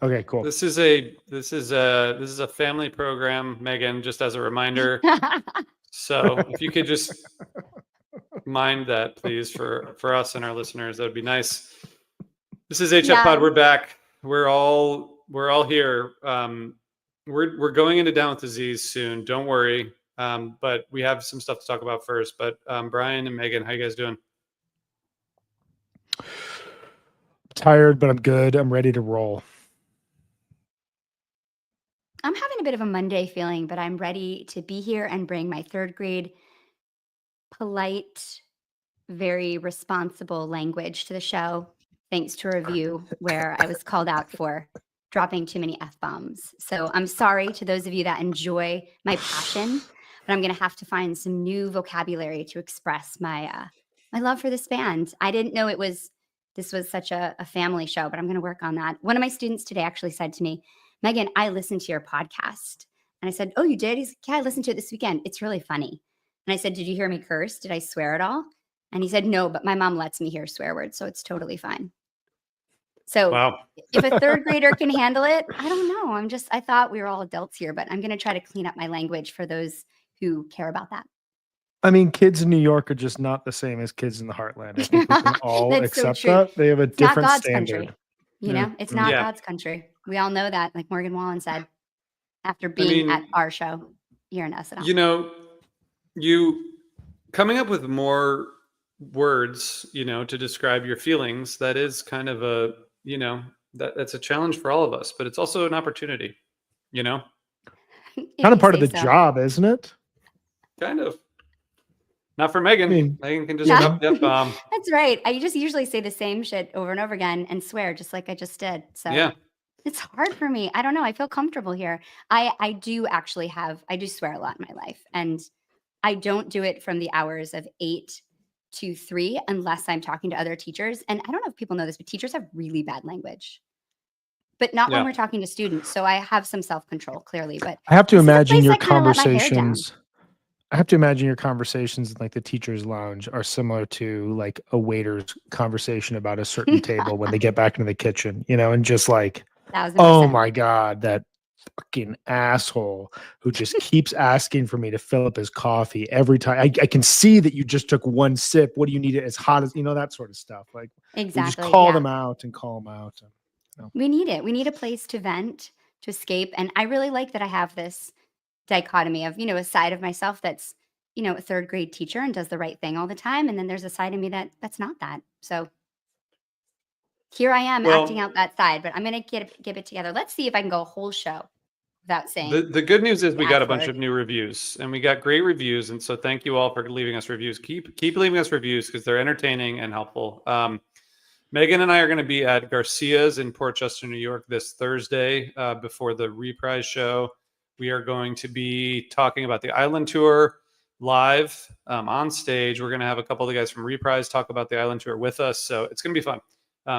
Okay, cool. This is a family program, Megan, just as a reminder. So if you could just mind that, please, for us and our listeners, that would be nice. This is HF Pod. We're back. We're all here. We're going into Down with Disease soon. Don't worry. But we have some stuff to talk about first. But Brian and Megan, how you guys doing? Tired, but I'm good. I'm ready to roll. I'm having a bit of a Monday feeling, but I'm ready to be here and bring my third grade polite, very responsible language to the show, thanks to a review where I was called out for dropping too many F-bombs. So I'm sorry to those of you that enjoy my passion, but I'm going to have to find some new vocabulary to express my love for this band. I didn't know this was such a family show, but I'm going to work on that. One of my students today actually said to me, Megan, I listened to your podcast. And I said, oh, you did? He's like, yeah, I listened to it this weekend. It's really funny. And I said, did you hear me curse? Did I swear at all? And he said, no, but my mom lets me hear swear words, so it's totally fine. So wow. If a third grader can handle it, I don't know. I thought we were all adults here, but I'm going to try to clean up my language for those who care about that. I mean, kids in New York are just not the same as kids in the heartland. I think we can all accept that. They have a different standard. Country. You know, it's not God's country. We all know that, like Morgan Wallen said, after being at our show here in SNL. You know, you coming up with more words, to describe your feelings, that is kind of a, that's a challenge for all of us, but it's also an opportunity, Kind of part of the job, isn't it? Kind of. Not for Megan. Megan can just F-bomb. That's right. I just usually say the same shit over and over again and swear just like I just did. So yeah. It's hard for me. I don't know. I feel comfortable here. I do swear a lot in my life. And I don't do it from the hours of 8 to 3 unless I'm talking to other teachers. And I don't know if people know this, but teachers have really bad language. But not when we're talking to students. So I have some self-control, clearly. But I have to imagine your conversations. I have to imagine your conversations in like the teacher's lounge are similar to like a waiter's conversation about a certain table when they get back into the kitchen, and just like, 1,000%. Oh my God, that fucking asshole who just keeps asking for me to fill up his coffee every time. I can see that you just took one sip. What do you need it as hot as, that sort of stuff. Like, exactly. We just call them out and call them out. We need it. We need a place to vent, to escape. And I really like that I have this dichotomy of, a side of myself that's, a third grade teacher and does the right thing all the time. And then there's a side of me that's not that. So here I am acting out that side, but I'm going to give it together. Let's see if I can go a whole show without saying. The good news is we got a bunch of new reviews, and we got great reviews. And so thank you all for leaving us reviews. Keep leaving us reviews because they're entertaining and helpful. Megan and I are going to be at Garcia's in Port Chester, New York this Thursday before the Reprise show. We are going to be talking about the Island Tour live on stage. We're going to have a couple of the guys from Reprise talk about the Island Tour with us. So it's going to be fun.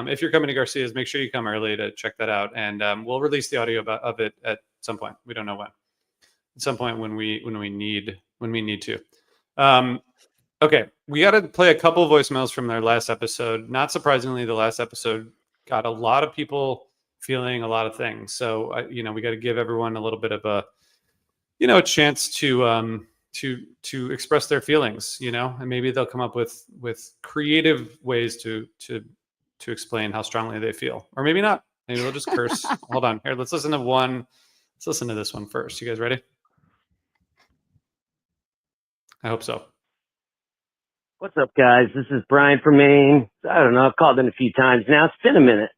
If you're coming to Garcia's, make sure you come early to check that out. And we'll release the audio of it at some point. We don't know when. At some point when we need to. Okay, we got to play a couple of voicemails from their last episode. Not surprisingly, the last episode got a lot of people feeling a lot of things. So we got to give everyone a little bit of a chance to express their feelings. And maybe they'll come up with creative ways to explain how strongly they feel, or maybe not. Maybe they'll just curse. Hold on here. Let's listen to this one first. You guys ready? I hope so. What's up, guys? This is Brian from Maine. I don't know. I've called in a few times now. It's been a minute.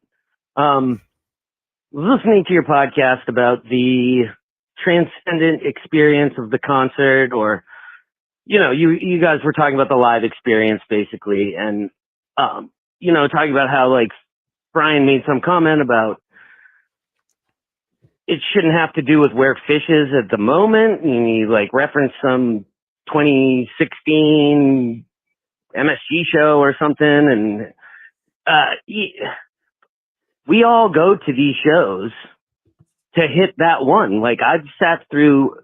Listening to your podcast about the transcendent experience of the concert, or, you guys were talking about the live experience basically. And, talking about how like Brian made some comment about it shouldn't have to do with where Fish is at the moment. And he like referenced some 2016 MSG show or something. And we all go to these shows to hit that one. Like I've sat through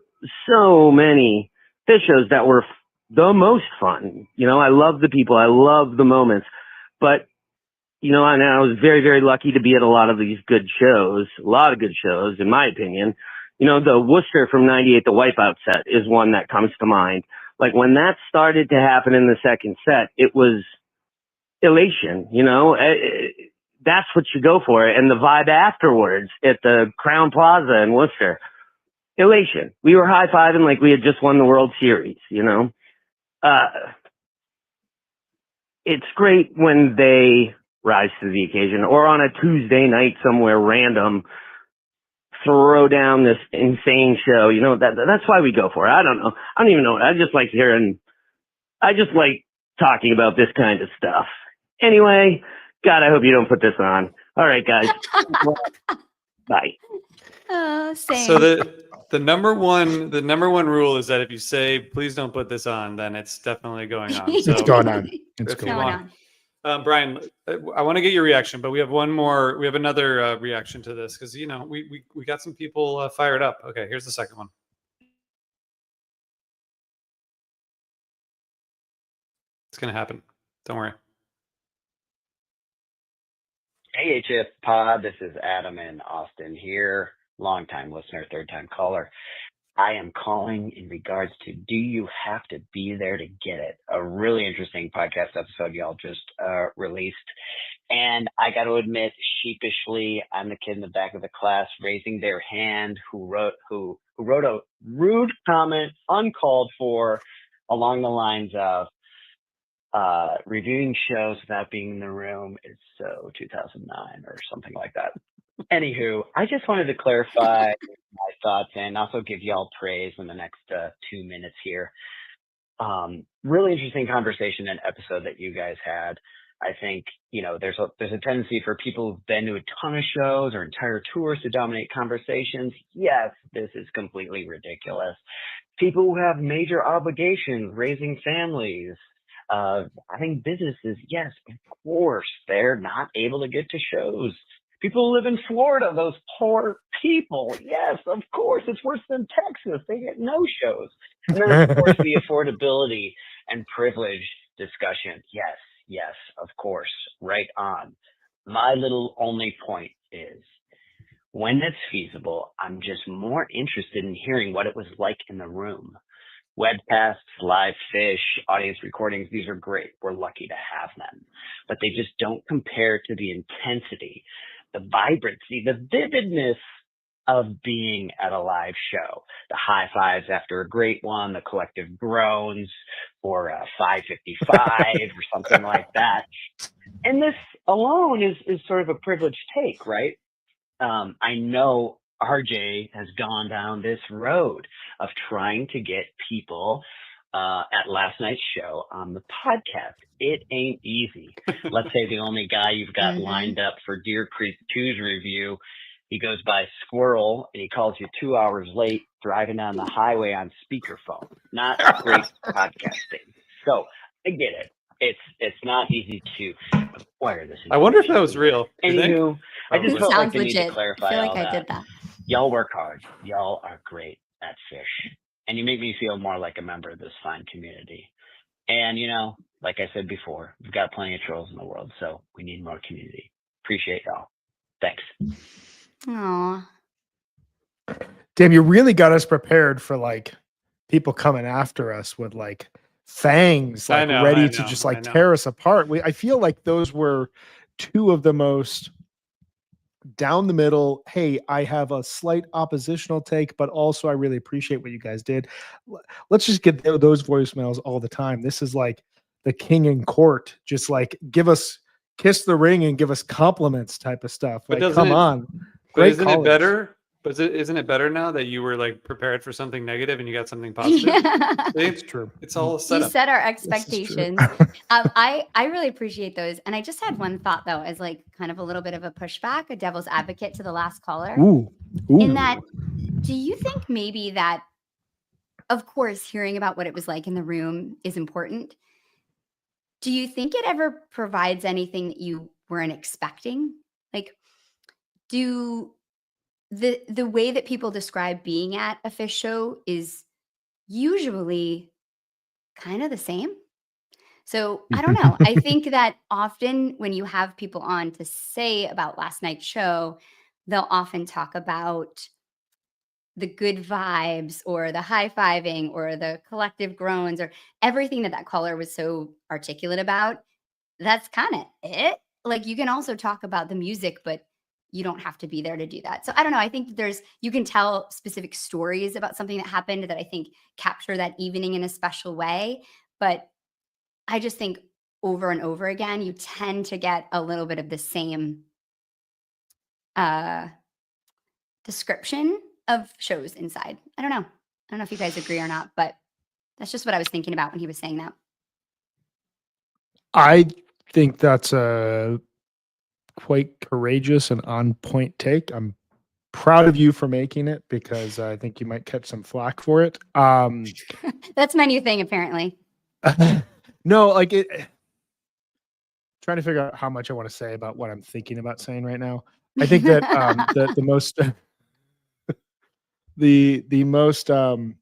so many Fish shows that were the most fun. I love the people. I love the moments. But and I was very, very lucky to be at a lot of these good shows, a lot of good shows, in my opinion. The Worcester from '98, the Wipeout set, is one that comes to mind. Like, when that started to happen in the second set, it was elation, that's what you go for. And the vibe afterwards at the Crown Plaza in Worcester, elation. We were high-fiving like we had just won the World Series, It's great when they rise to the occasion, or on a Tuesday night somewhere random, throw down this insane show. That's why we go for it. I don't know. I don't even know. I just like talking about this kind of stuff. Anyway, God, I hope you don't put this on. All right, guys. Bye. Same. So the number one rule is that if you say please don't put this on, then it's definitely going on. So It's going on. It's if you going on. want, Brian, I want to get your reaction, but we have another reaction to this because we got some people fired up. Okay, here's the second one. It's gonna happen. Don't worry. Hey, HF Pod, this is Adam in Austin here, long-time listener, third-time caller. I am calling in regards to Do You Have to Be There to Get It? A really interesting podcast episode y'all just released. And I got to admit, sheepishly, I'm the kid in the back of the class raising their hand who wrote a rude comment, uncalled for, along the lines of, reviewing shows without being in the room is so 2009 or something like that. Anywho, I just wanted to clarify my thoughts and also give y'all praise in the next 2 minutes here. Really interesting conversation and episode that you guys had. I think, there's a tendency for people who've been to a ton of shows or entire tours to dominate conversations. Yes, this is completely ridiculous. People who have major obligations, raising families, having businesses, yes, of course, they're not able to get to shows. People who live in Florida, those poor people, yes, of course, it's worse than Texas. They get no shows. And then, of course, the affordability and privilege discussion. Yes, of course, right on. My little only point is, when it's feasible, I'm just more interested in hearing what it was like in the room. Webcasts, live fish, audience recordings, these are great. We're lucky to have them. But they just don't compare to the intensity, the vibrancy, the vividness of being at a live show. The high fives after a great one, the collective groans for a 555 or something like that. And this alone is sort of a privileged take, right? I know RJ has gone down this road of trying to get people at last night's show on the podcast. It ain't easy. Let's say the only guy you've got lined up for Deer Creek 2's review, he goes by Squirrel and he calls you 2 hours late driving down the highway on speakerphone. Not great podcasting. So I get it. It's not easy to acquire this. I wonder if that was real. Anywho, I just felt like Sounds the need to legit. clarify I feel all like I that. did that. Y'all work hard. Y'all are great at fish. And you make me feel more like a member of this fine community. And, like I said before, we've got plenty of trolls in the world, so we need more community. Appreciate y'all. Thanks. Aw. Damn, you really got us prepared for people coming after us with fangs, ready to just tear us apart. I feel like those were two of the most down the middle. Hey, I have a slight oppositional take, but also I really appreciate what you guys did. Let's just get those voicemails all the time. This is like the king in court, just kiss the ring and give us compliments type of stuff. But Come on. But isn't it better? But isn't it better now that you were prepared for something negative and you got something positive? It's true. It's all a setup. You set our expectations. I really appreciate those. And I just had one thought though, as kind of a little bit of a pushback, a devil's advocate to the last caller. Ooh. In that, do you think maybe that, of course, hearing about what it was like in the room is important? Do you think it ever provides anything that you weren't expecting? Do the way that people describe being at a fish show is usually kind of the same. So I don't know. I think that often when you have people on to say about last night's show, they'll often talk about the good vibes or the high-fiving or the collective groans or everything that caller was so articulate about. That's kinda it. Like, you can also talk about the music, but you don't have to be there to do that. So I don't know. I think you can tell specific stories about something that happened that I think capture that evening in a special way. But I just think over and over again, you tend to get a little bit of the same uh, description of shows inside. I don't know. I don't know if you guys agree or not, but that's just what I was thinking about when he was saying that. I think that's a quite courageous and on point take. I'm proud of you for making it because I think you might catch some flack for it. That's my new thing, apparently. No, like it. Trying to figure out how much I want to say about what I'm thinking about saying right now. I think that the most the most the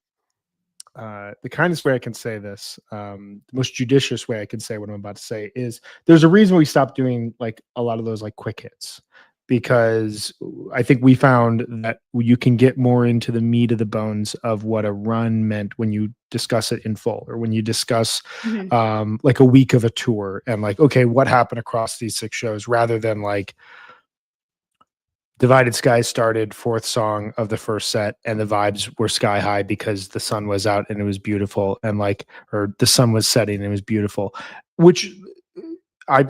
kindest way I can say this, the most judicious way I can say what I'm about to say is there's a reason we stopped doing like a lot of those like quick hits because I think we found that you can get more into the meat of the bones of what a run meant when you discuss it in full or when you discuss like a week of a tour and like, okay, what happened across these 6 shows rather than like Divided Skies started 4th song of the first set and the vibes were sky high because the sun was out and it was beautiful and like or the sun was setting and it was beautiful, which I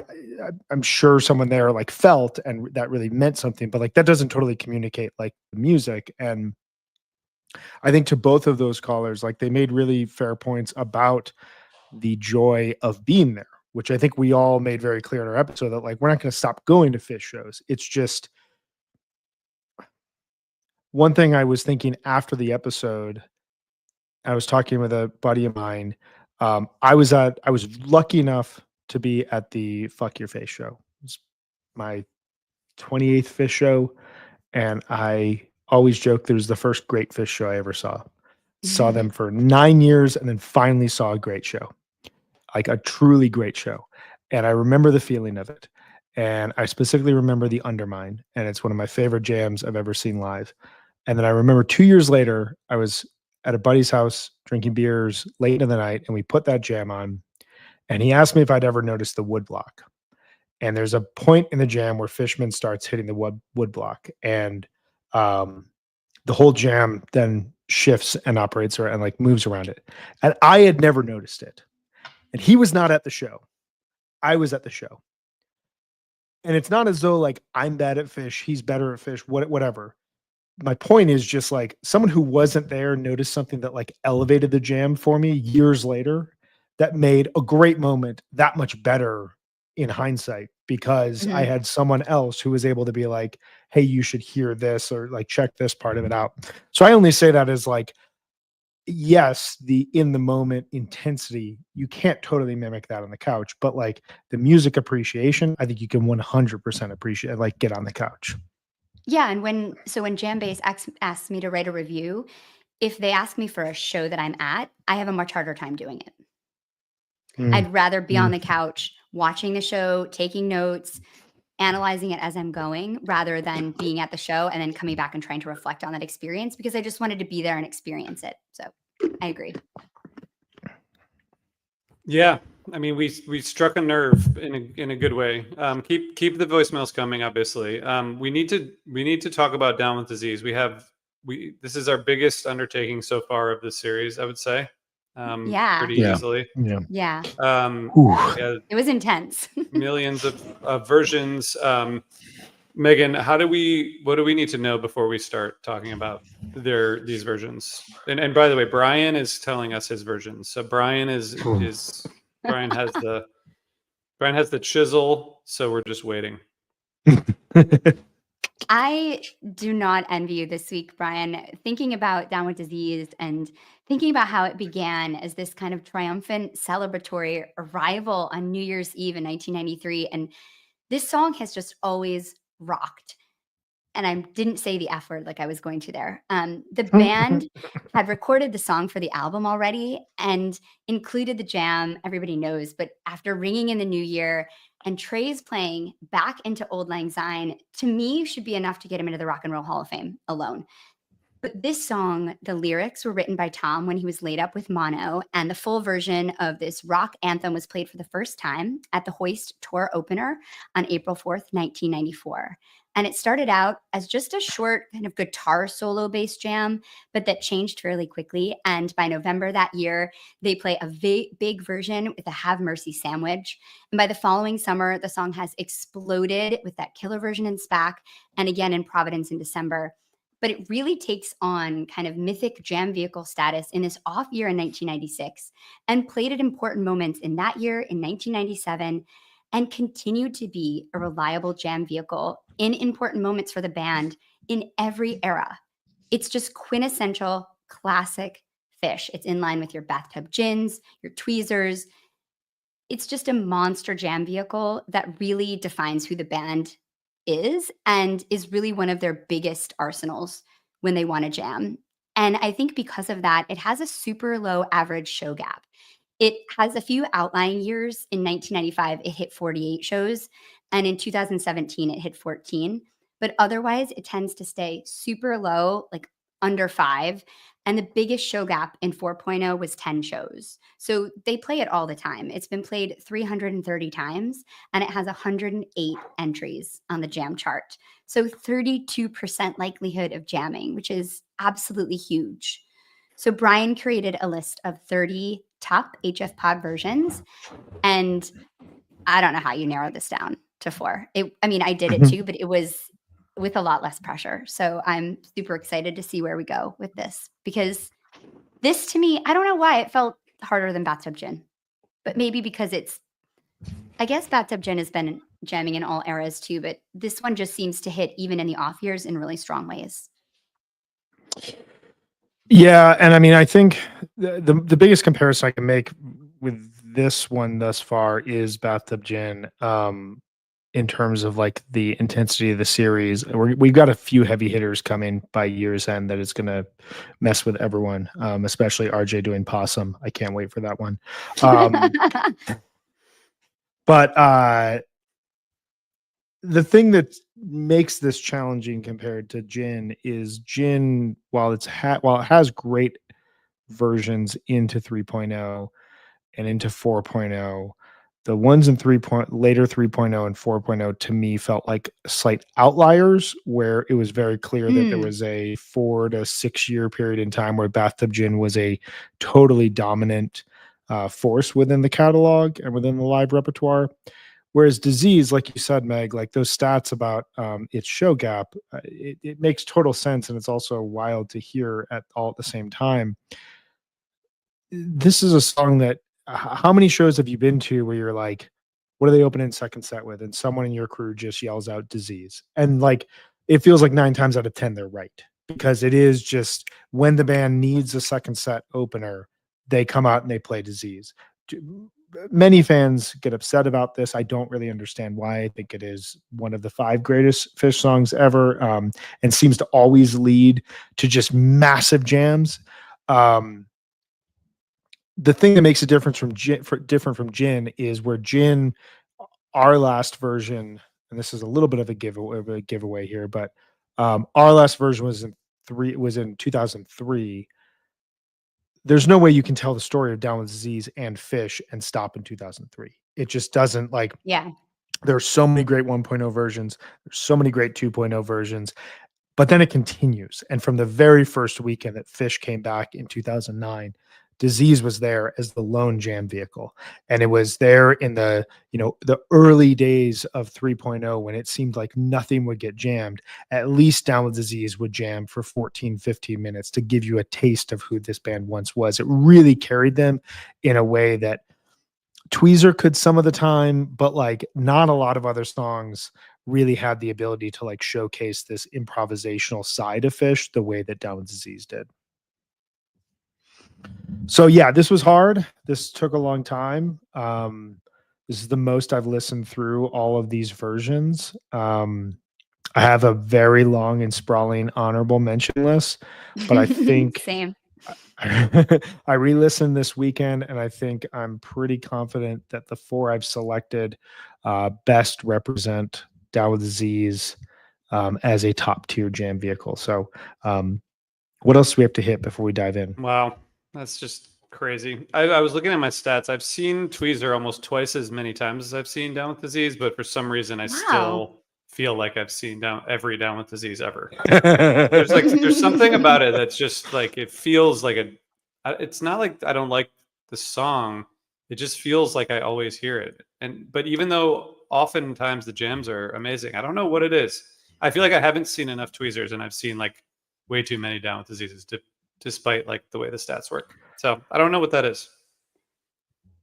I'm sure someone there like felt and that really meant something, but like that doesn't totally communicate like the music. And I think to both of those callers, like they made really fair points about the joy of being there, which I think we all made very clear in our episode that like we're not going to stop going to Fish shows. It's just one thing I was thinking after the episode, I was talking with a buddy of mine. I was lucky enough to be at the Fuck Your Face show. It's my 28th Fish show, and I always joke that it was the first great Fish show I ever saw. Saw them for 9 years, and then finally saw a great show, like a truly great show. And I remember the feeling of it. And I specifically remember the Undermine, and it's one of my favorite jams I've ever seen live. And then I remember 2 years later, I was at a buddy's house drinking beers late into the night, and we put that jam on. And he asked me if I'd ever noticed the wood block. And there's a point in the jam where Fishman starts hitting the wood block, and the whole jam then shifts and operates and like moves around it. And I had never noticed it. And he was not at the show. I was at the show. And it's not as though like I'm bad at Fish, he's better at Fish, whatever. My point is just like someone who wasn't there noticed something that like elevated the jam for me years later that made a great moment that much better in hindsight because I had someone else who was able to be like, hey, you should hear this or like check this part of it out. So I only say that as like, yes, the in the moment intensity, you can't totally mimic that on the couch, but like the music appreciation, I think you can 100% appreciate, like get on the couch. Yeah, and when Jambase asks me to write a review, if they ask me for a show that I'm at, I have a much harder time doing it. I'd rather be on the couch watching the show, taking notes, analyzing it as I'm going, rather than being at the show and then coming back and trying to reflect on that experience because I just wanted to be there and experience it. So I agree. Yeah, I mean, we struck a nerve in a good way. Keep the voicemails coming. Obviously, we need to talk about Down with Disease. This is our biggest undertaking so far of this series, I would say. Pretty easily. Yeah. It was intense. Millions of versions. Megan, what do we need to know before we start talking about these versions? And by the way, Brian is telling us his versions. So Brian Brian has the chisel, so we're just waiting. I do not envy you this week, Brian. Thinking about Down with Disease and thinking about how it began as this kind of triumphant celebratory arrival on New Year's Eve in 1993. And this song has just always rocked. and I didn't say the F word like I was going to there. The band had recorded the song for the album already and included the jam, everybody knows, but after ringing in the new year and Trey's playing back into Old Lang Syne, to me should be enough to get him into the Rock and Roll Hall of Fame alone. But this song, the lyrics were written by Tom when he was laid up with mono, and the full version of this rock anthem was played for the first time at the Hoist tour opener on April 4th, 1994. And it started out as just a short kind of guitar solo based jam, but that changed fairly quickly. And by November that year, they play a big version with a Have Mercy sandwich. And by the following summer, the song has exploded with that killer version in SPAC and again in Providence in December. But it really takes on kind of mythic jam vehicle status in this off year in 1996 and played at important moments in that year in 1997 and continued to be a reliable jam vehicle in important moments for the band in every era. It's just quintessential classic Phish. It's in line with your bathtub gins, your tweezers. It's just a monster jam vehicle that really defines who the band is and is really one of their biggest arsenals when they want to jam. And I think because of that, it has a super low average show gap. It has a few outlying years. In 1995, it hit 48 shows. And in 2017, it hit 14. But otherwise, it tends to stay super low, like under 5. And the biggest show gap in 4.0 was 10 shows. So they play it all the time. It's been played 330 times, and it has 108 entries on the jam chart. So 32% likelihood of jamming, which is absolutely huge. So Brian created a list of 30 top HF Pod versions, and I don't know how you narrow this down to 4. I did it too, but it was with a lot less pressure. So I'm super excited to see where we go with this, because this to me, I don't know why it felt harder than Bathtub Gin, but maybe because I guess Bathtub Gin has been jamming in all eras too, but this one just seems to hit even in the off years in really strong ways. Yeah, and I think the biggest comparison I can make with this one thus far is Bathtub Gin. In terms of like the intensity of the series, we've got a few heavy hitters coming by year's end that is going to mess with everyone, especially RJ doing Possum. I can't wait for that one. But the thing that makes this challenging compared to Gin is Gin, while it has great versions into 3.0 and into 4.0, the ones in later 3.0 and 4.0 to me felt like slight outliers, where it was very clear that there was a 4 to 6 year period in time where Bathtub Gin was a totally dominant force within the catalog and within the live repertoire. Whereas Disease, like you said, Meg, like those stats about its show gap, it makes total sense. And it's also wild to hear all at the same time. This is a song that, how many shows have you been to where you're like, what are they opening second set with? And someone in your crew just yells out Disease. And like, it feels like 9 times out of 10, they're right. Because it is just, when the band needs a second set opener, they come out and they play Disease. Many fans get upset about this. I don't really understand why. I think it is one of the 5 greatest Phish songs ever, and seems to always lead to just massive jams. The thing that makes it different from Gin is where Gin, our last version, and this is a little bit of a giveaway here, but our last version was in 2003. There's no way you can tell the story of Down with Disease and Phish and stop in 2003. It just doesn't, like, Yeah. There are so many great 1.0 versions. There's so many great 2.0 versions, but then it continues. And from the very first weekend that Phish came back in 2009, Disease was there as the lone jam vehicle. And it was there in the early days of 3.0 when it seemed like nothing would get jammed. At least Down with Disease would jam for 14, 15 minutes to give you a taste of who this band once was. It really carried them in a way that Tweezer could some of the time, but like not a lot of other songs really had the ability to like showcase this improvisational side of Phish the way that Down with Disease did. So yeah, this was hard. This took a long time. This is the most I've listened through all of these versions. I have a very long and sprawling honorable mention list, but I think Same. I re-listened this weekend, and I think I'm pretty confident that the 4 I've selected best represent Down with Disease as a top tier jam vehicle. So, what else do we have to hit before we dive in? Wow, that's just crazy. I was looking at my stats. I've seen Tweezer almost twice as many times as I've seen Down with Disease, but for some reason, I Wow. still feel like I've seen every Down with Disease ever. There's something about it that's just like it feels like it's not like I don't like the song. It just feels like I always hear it. But even though oftentimes the jams are amazing, I don't know what it is. I feel like I haven't seen enough Tweezers, and I've seen like way too many Down with Diseases despite like the way the stats work. So I don't know what that is.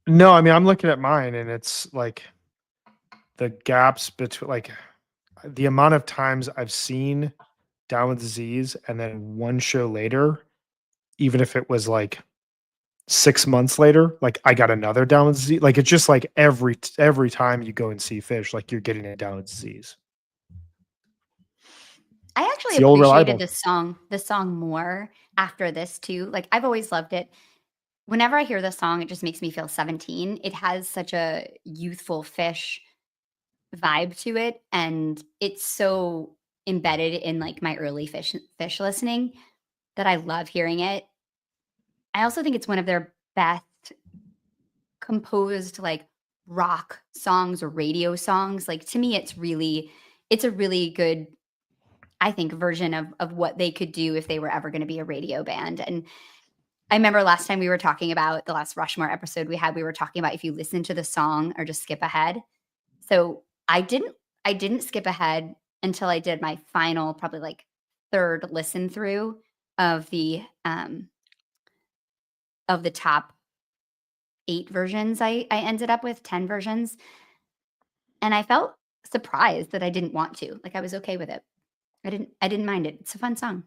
No, I mean, I'm looking at mine, and it's like the gaps between like the amount of times I've seen Down with Disease, and then one show later, even if it was like 6 months later, like I got another Down with Disease. Like it's just like every time you go and see Fish, like you're getting a Down with Disease. I actually It's the old appreciated reliable. the song more after this too. Like I've always loved it. Whenever I hear the song, it just makes me feel 17. It has such a youthful Fish vibe to it, and it's so embedded in like my early Fish listening that I love hearing it. I also think it's one of their best composed like rock songs or radio songs. Like to me, it's a really good, I think, version of what they could do if they were ever going to be a radio band. And I remember last time we were talking about the last Rushmore episode we were talking about if you listen to the song or just skip ahead. So I didn't skip ahead until I did my final, probably like third listen through of the top 8 versions I ended up with, 10 versions. And I felt surprised that I didn't want to. Like I was okay with it. I didn't mind it. It's a fun song.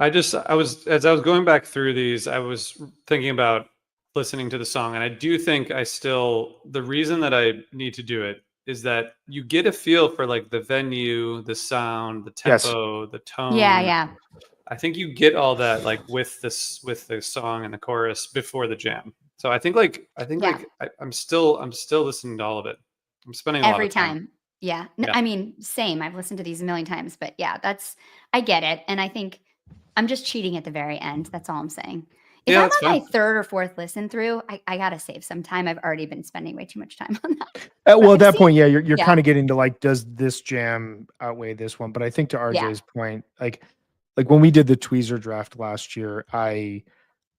As I was going back through these, I was thinking about listening to the song, and I do think the reason that I need to do it is that you get a feel for like the venue, the sound, the tempo, the tone. Yeah. I think you get all that like with the song and the chorus before the jam. So I think I'm still listening to all of it. I'm spending a lot Every of time. time. Yeah. Yeah. I mean, same. I've listened to these a million times, but yeah, I get it. And I think I'm just cheating at the very end. That's all I'm saying. If Yeah, I'm that's on my fine. third or fourth listen through, I gotta save some time. I've already been spending way too much time on that. Well, at that See? point, yeah, you're Yeah. kind of getting to like, does this jam outweigh this one? But I think to Yeah. RJ's point, like when we did the Tweezer draft last year, I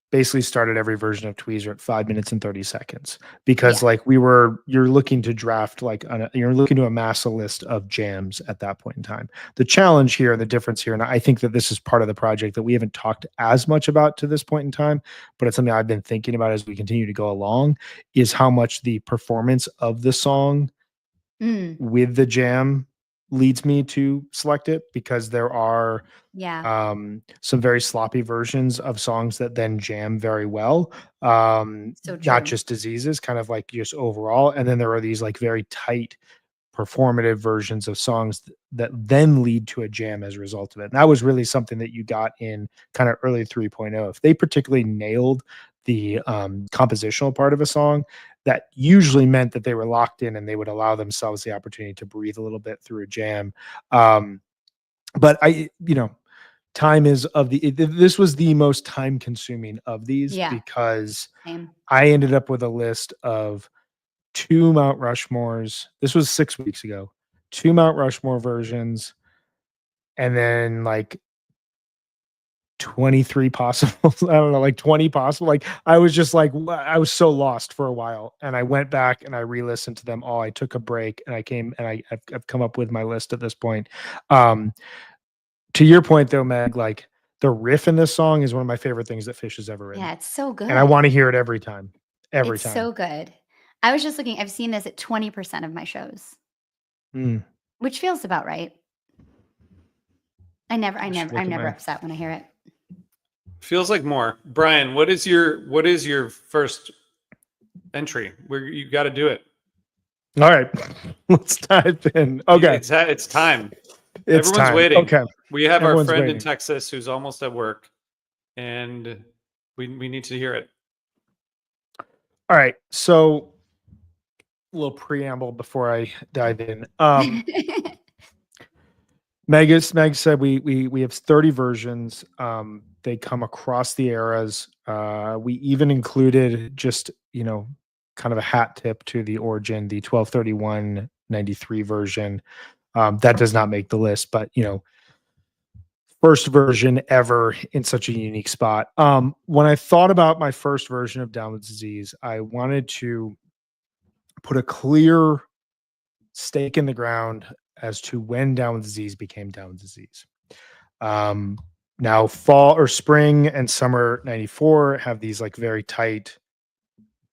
basically started every version of Tweezer at 5 minutes and 30 seconds because Yeah. like you're looking to draft you're looking to amass a list of jams at that point in time. The challenge here, the difference here, and I think that this is part of the project that we haven't talked as much about to this point in time, but it's something I've been thinking about as we continue to go along, is how much the performance of the song with the jam leads me to select it, because there are Yeah. some very sloppy versions of songs that then jam very well. So Not true. just Diseases, kind of like just overall. And then there are these like very tight performative versions of songs that then lead to a jam as a result of it. And that was really something that you got in kind of early 3.0. If they particularly nailed the compositional part of a song, that usually meant that they were locked in and they would allow themselves the opportunity to breathe a little bit through a jam. But time is this was the most time consuming of these, Yeah. because Same. I ended up with a list of 2 Mount Rushmores. This was 6 weeks ago. 2 Mount Rushmore versions, and then like 23 possible. I don't know, like 20 possible. Like I was just like, I was so lost for a while, and I went back and I re-listened to them all. I took a break and I came and I've come up with my list at this point. To your point though, Meg, like the riff in this song is one of my favorite things that Fish has ever written. Yeah, it's so good. And I want to hear it every time. Every It's time. so good. I was just looking, I've seen this at 20% of my shows, which feels about right. I'm never upset when I hear it. Feels like more. Brian, what is your first entry? Where you got to do it? All right, let's dive in. Okay, It's time. it's Everyone's time. waiting. Okay, We have our Everyone's friend in waiting. Texas who's almost at work, and we need to hear it. All right, so a little preamble before I dive in. Meg said we have 30 versions. They come across the eras. We even included just, kind of a hat tip to the origin, the 1231-93 version. That does not make the list, but first version ever in such a unique spot. When I thought about my first version of Down with Disease, I wanted to put a clear stake in the ground as to when Down with Disease became Down with Disease. Now fall or spring and summer 94 have these like very tight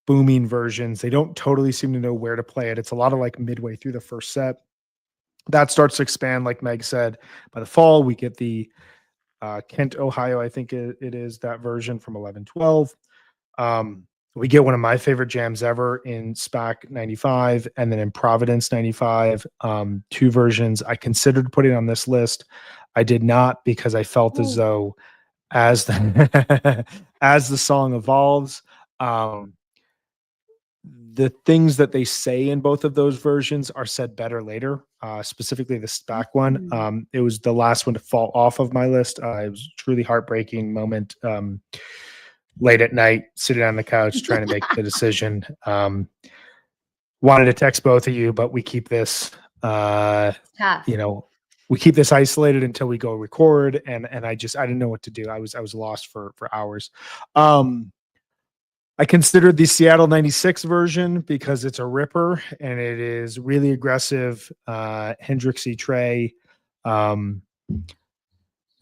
booming versions. They don't totally seem to know where to play it. It's a lot of like midway through the first set. That starts to expand, like Meg said. By the fall, we get the Kent, Ohio, I think it is that version from 1112. We get one of my favorite jams ever in SPAC 95 and then in Providence 95. Two versions I considered putting on this list. I did not because I felt as though as the as the song evolves, the things that they say in both of those versions are said better later. Specifically the SPAC one. It was the last one to fall off of my list. It was a truly heartbreaking moment. Late at night, sitting on the couch trying to make the decision. Wanted to text both of you, but we keep this Tough. we keep this isolated until we go record, and I didn't know what to do. I was lost for hours. I considered the Seattle 96 version because it's a ripper and it is really aggressive, Hendrixy Trey.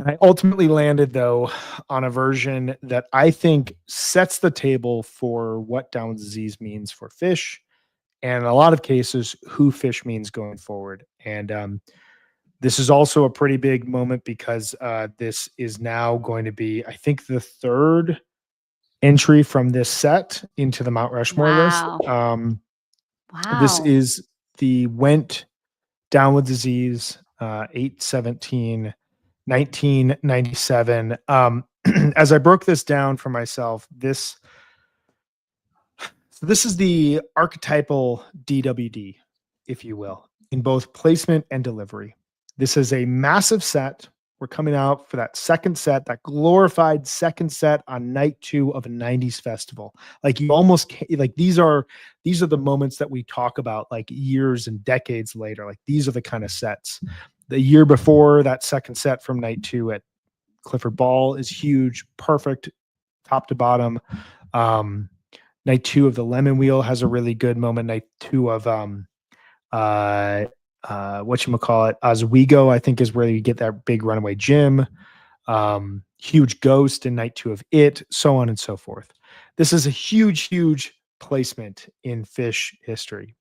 I ultimately landed, though, on a version that I think sets the table for what Down with Disease means for Phish, and in a lot of cases, who Phish means going forward. And this is also a pretty big moment because this is now going to be, I think, the third entry from this set into the Mount Rushmore list. This is the Went Down with Disease 8/17. 1997. As I broke this down for myself, this is the archetypal DWD, if you will, in both placement and delivery. This is a massive set. We're coming out for that second set, that glorified second set on night 2 of a 90s festival. Like you almost can't, like these are the moments that we talk about like years and decades later. Like these are the kind of sets. The year before, that second set from night 2 at Clifford Ball is huge, perfect, top to bottom. Night 2 of the Lemon Wheel has a really good moment. Night 2 of whatchamacallit, Oswego, I think, is where you get that big Runaway Jim. Huge Ghost in night 2 of It, so on and so forth. This is a huge placement in Phish history,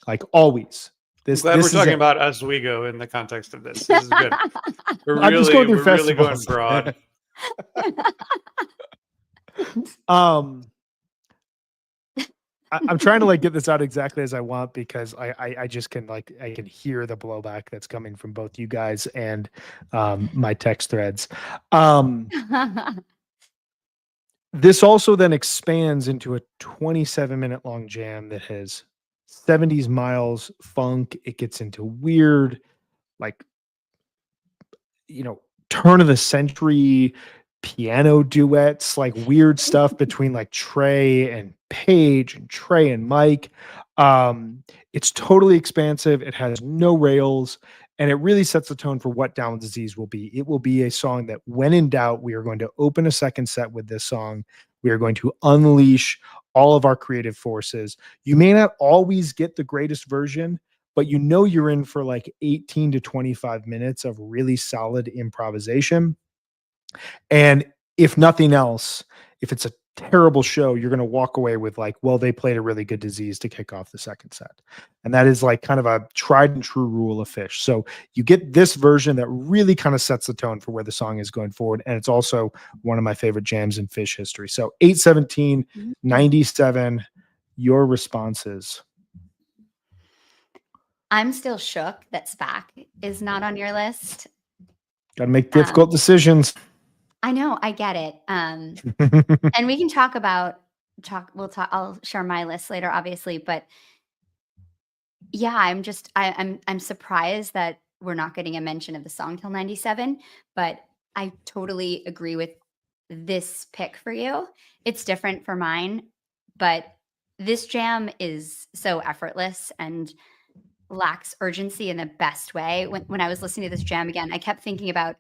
like always. I'm glad we're talking about Oswego in the context of this. This is good. I'm just going through really going festivals. broad. I'm trying to like get this out exactly as I want because I just can I can hear the blowback that's coming from both you guys and my text threads. This also then expands into a 27-minute long jam that has 70s miles funk. It gets into weird, like, turn of the century piano duets, like weird stuff between like Trey and Paige and Trey and Mike. It's totally expansive. It has no rails, and it really sets the tone for what Down with Disease will be. It will be a song that, when in doubt, we are going to open a second set with this song. We are going to unleash all of our creative forces. You may not always get the greatest version, but you're in for like 18 to 25 minutes of really solid improvisation. And if nothing else, if it's a terrible show, you're going to walk away with like, well, they played a really good Disease to kick off the second set. And that is like kind of a tried and true rule of Phish. So you get this version that really kind of sets the tone for where the song is going forward. And it's also one of my favorite jams in Phish history. So 8/17, 97, your responses. I'm still shook that SPAC is not on your list. Gotta make difficult decisions. I know, I get it. And we can talk about I'll share my list later, obviously, but yeah, I'm surprised that we're not getting a mention of the song till 97, but I totally agree with this pick for you. It's different for mine, but this jam is so effortless and lacks urgency in the best way. When I was listening to this jam again, I kept thinking about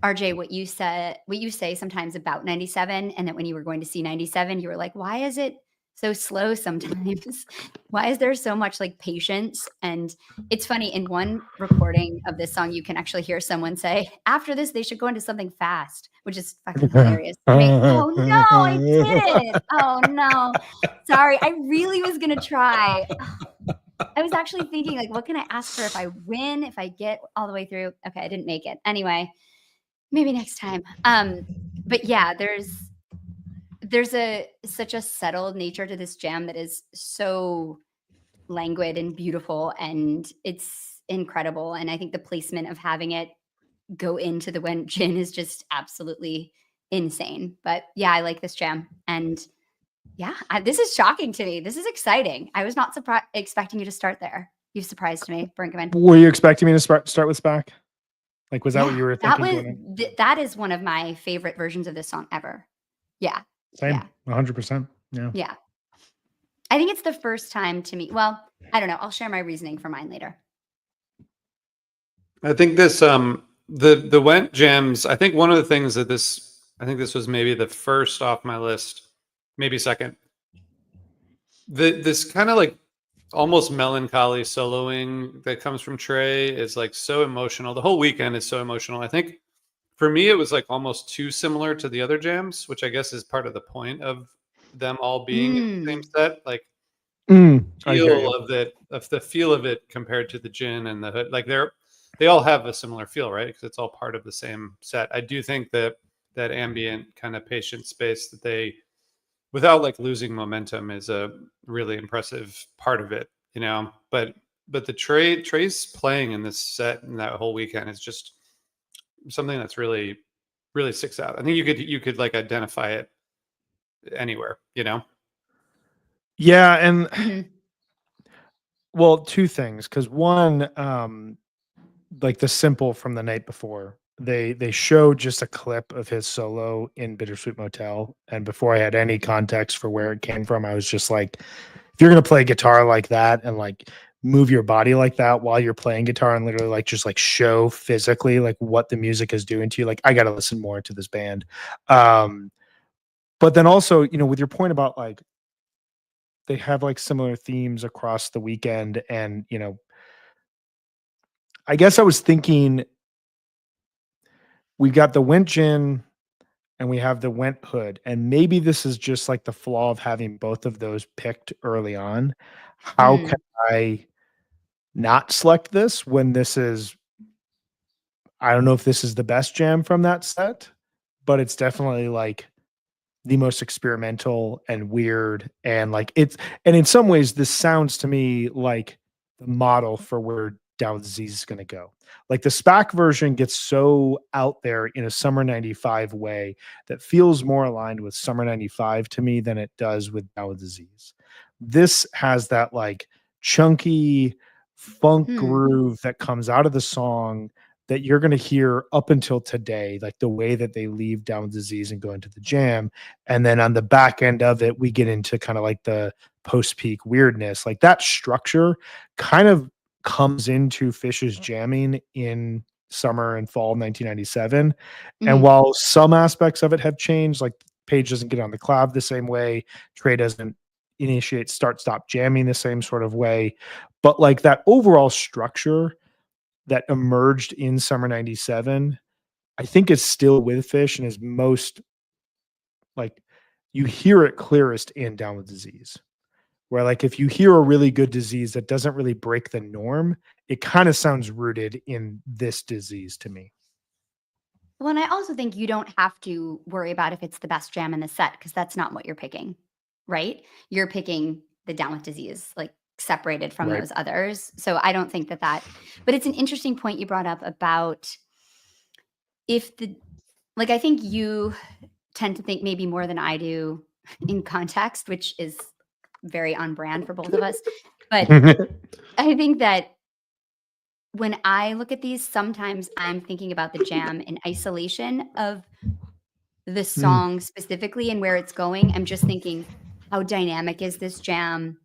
RJ, what you say sometimes about 97, and that when you were going to see 97, you were like, why is it so slow sometimes? Why is there so much like patience? And it's funny, in one recording of this song, you can actually hear someone say, after this, they should go into something fast, which is fucking hilarious to me. Oh no, I didn't. Oh no. Sorry. I really was gonna try. I was actually thinking, like, what can I ask her if I win, if I get all the way through? Okay, I didn't make it. Anyway, maybe next time. But yeah, there's such a settled nature to this jam that is so languid and beautiful, and it's incredible. And I think the placement of having it go into the Went Gin is just absolutely insane. But yeah, I like this jam, and yeah, this is shocking to me. This is exciting. I was not expecting you to start there. You've surprised me, Brinkman. Were you expecting me to start with SPAC? Like, was that what you were That thinking? was that is one of my favorite versions of this song ever. Yeah. Same. Yeah. 100%. Yeah. Yeah. I think it's the first time to me. Well, I don't know. I'll share my reasoning for mine later. I think this the Went Gems, I think one of the things that I think this was maybe the first off my list, maybe second. This kind of like almost melancholy soloing that comes from Trey is like so emotional. The whole weekend is so emotional. I think for me it was like almost too similar to the other jams, which I guess is part of the point of them all being in the same set. Like feel of the feel of it compared to the Gin and the Hood, like they all have a similar feel, right? Because it's all part of the same set. I do think that that ambient kind of patient space that they, without like losing momentum, is a really impressive part of it, you know. But the Trey's playing in this set and that whole weekend is just something that's really sticks out. I think you could like identify it anywhere, you know. Yeah, and well, two things. Because one, like the Simple from the night before, they showed just a clip of his solo in Bittersweet Motel, and before I had any context for where it came from, I was just like, if you're gonna play guitar like that and like move your body like that while you're playing guitar and literally like just like show physically like what the music is doing to you, like I got to listen more to this band. But then also, you know, with your point about like they have like similar themes across the weekend, and you know, I guess I was thinking we got the Went Gin and we have the Went Hood, and maybe this is just like the flaw of having both of those picked early on. How can I not select this when this is, I don't know if this is the best jam from that set, but it's definitely like the most experimental and weird, and like it's, and in some ways this sounds to me like the model for where Down with Disease is going to go. Like the SPAC version gets so out there in a Summer 95 way that feels more aligned with Summer 95 to me than it does with Down with Disease. This has that like chunky funk groove that comes out of the song that you're going to hear up until today, like the way that they leave Down with Disease and go into the jam. And then on the back end of it, we get into kind of like the post-peak weirdness. Like that structure kind of comes into Fish's jamming in summer and fall 1997. And while some aspects of it have changed, like Page doesn't get on the clav the same way, Trey doesn't initiate start-stop jamming the same sort of way, but like that overall structure that emerged in summer 97, I think is still with Fish and is most like, you hear it clearest in Down with Disease, where like if you hear a really good disease that doesn't really break the norm, it kind of sounds rooted in this disease to me. Well, and I also think you don't have to worry about if it's the best jam in the set, because that's not what you're picking, right? You're picking the Down with Disease. Like separated from Right. those others. So I don't think that, but it's an interesting point you brought up about if like, I think you tend to think maybe more than I do in context, which is very on brand for both of us. But I think that when I look at these, sometimes I'm thinking about the jam in isolation of the song specifically and where it's going. I'm just thinking, how dynamic is this jam?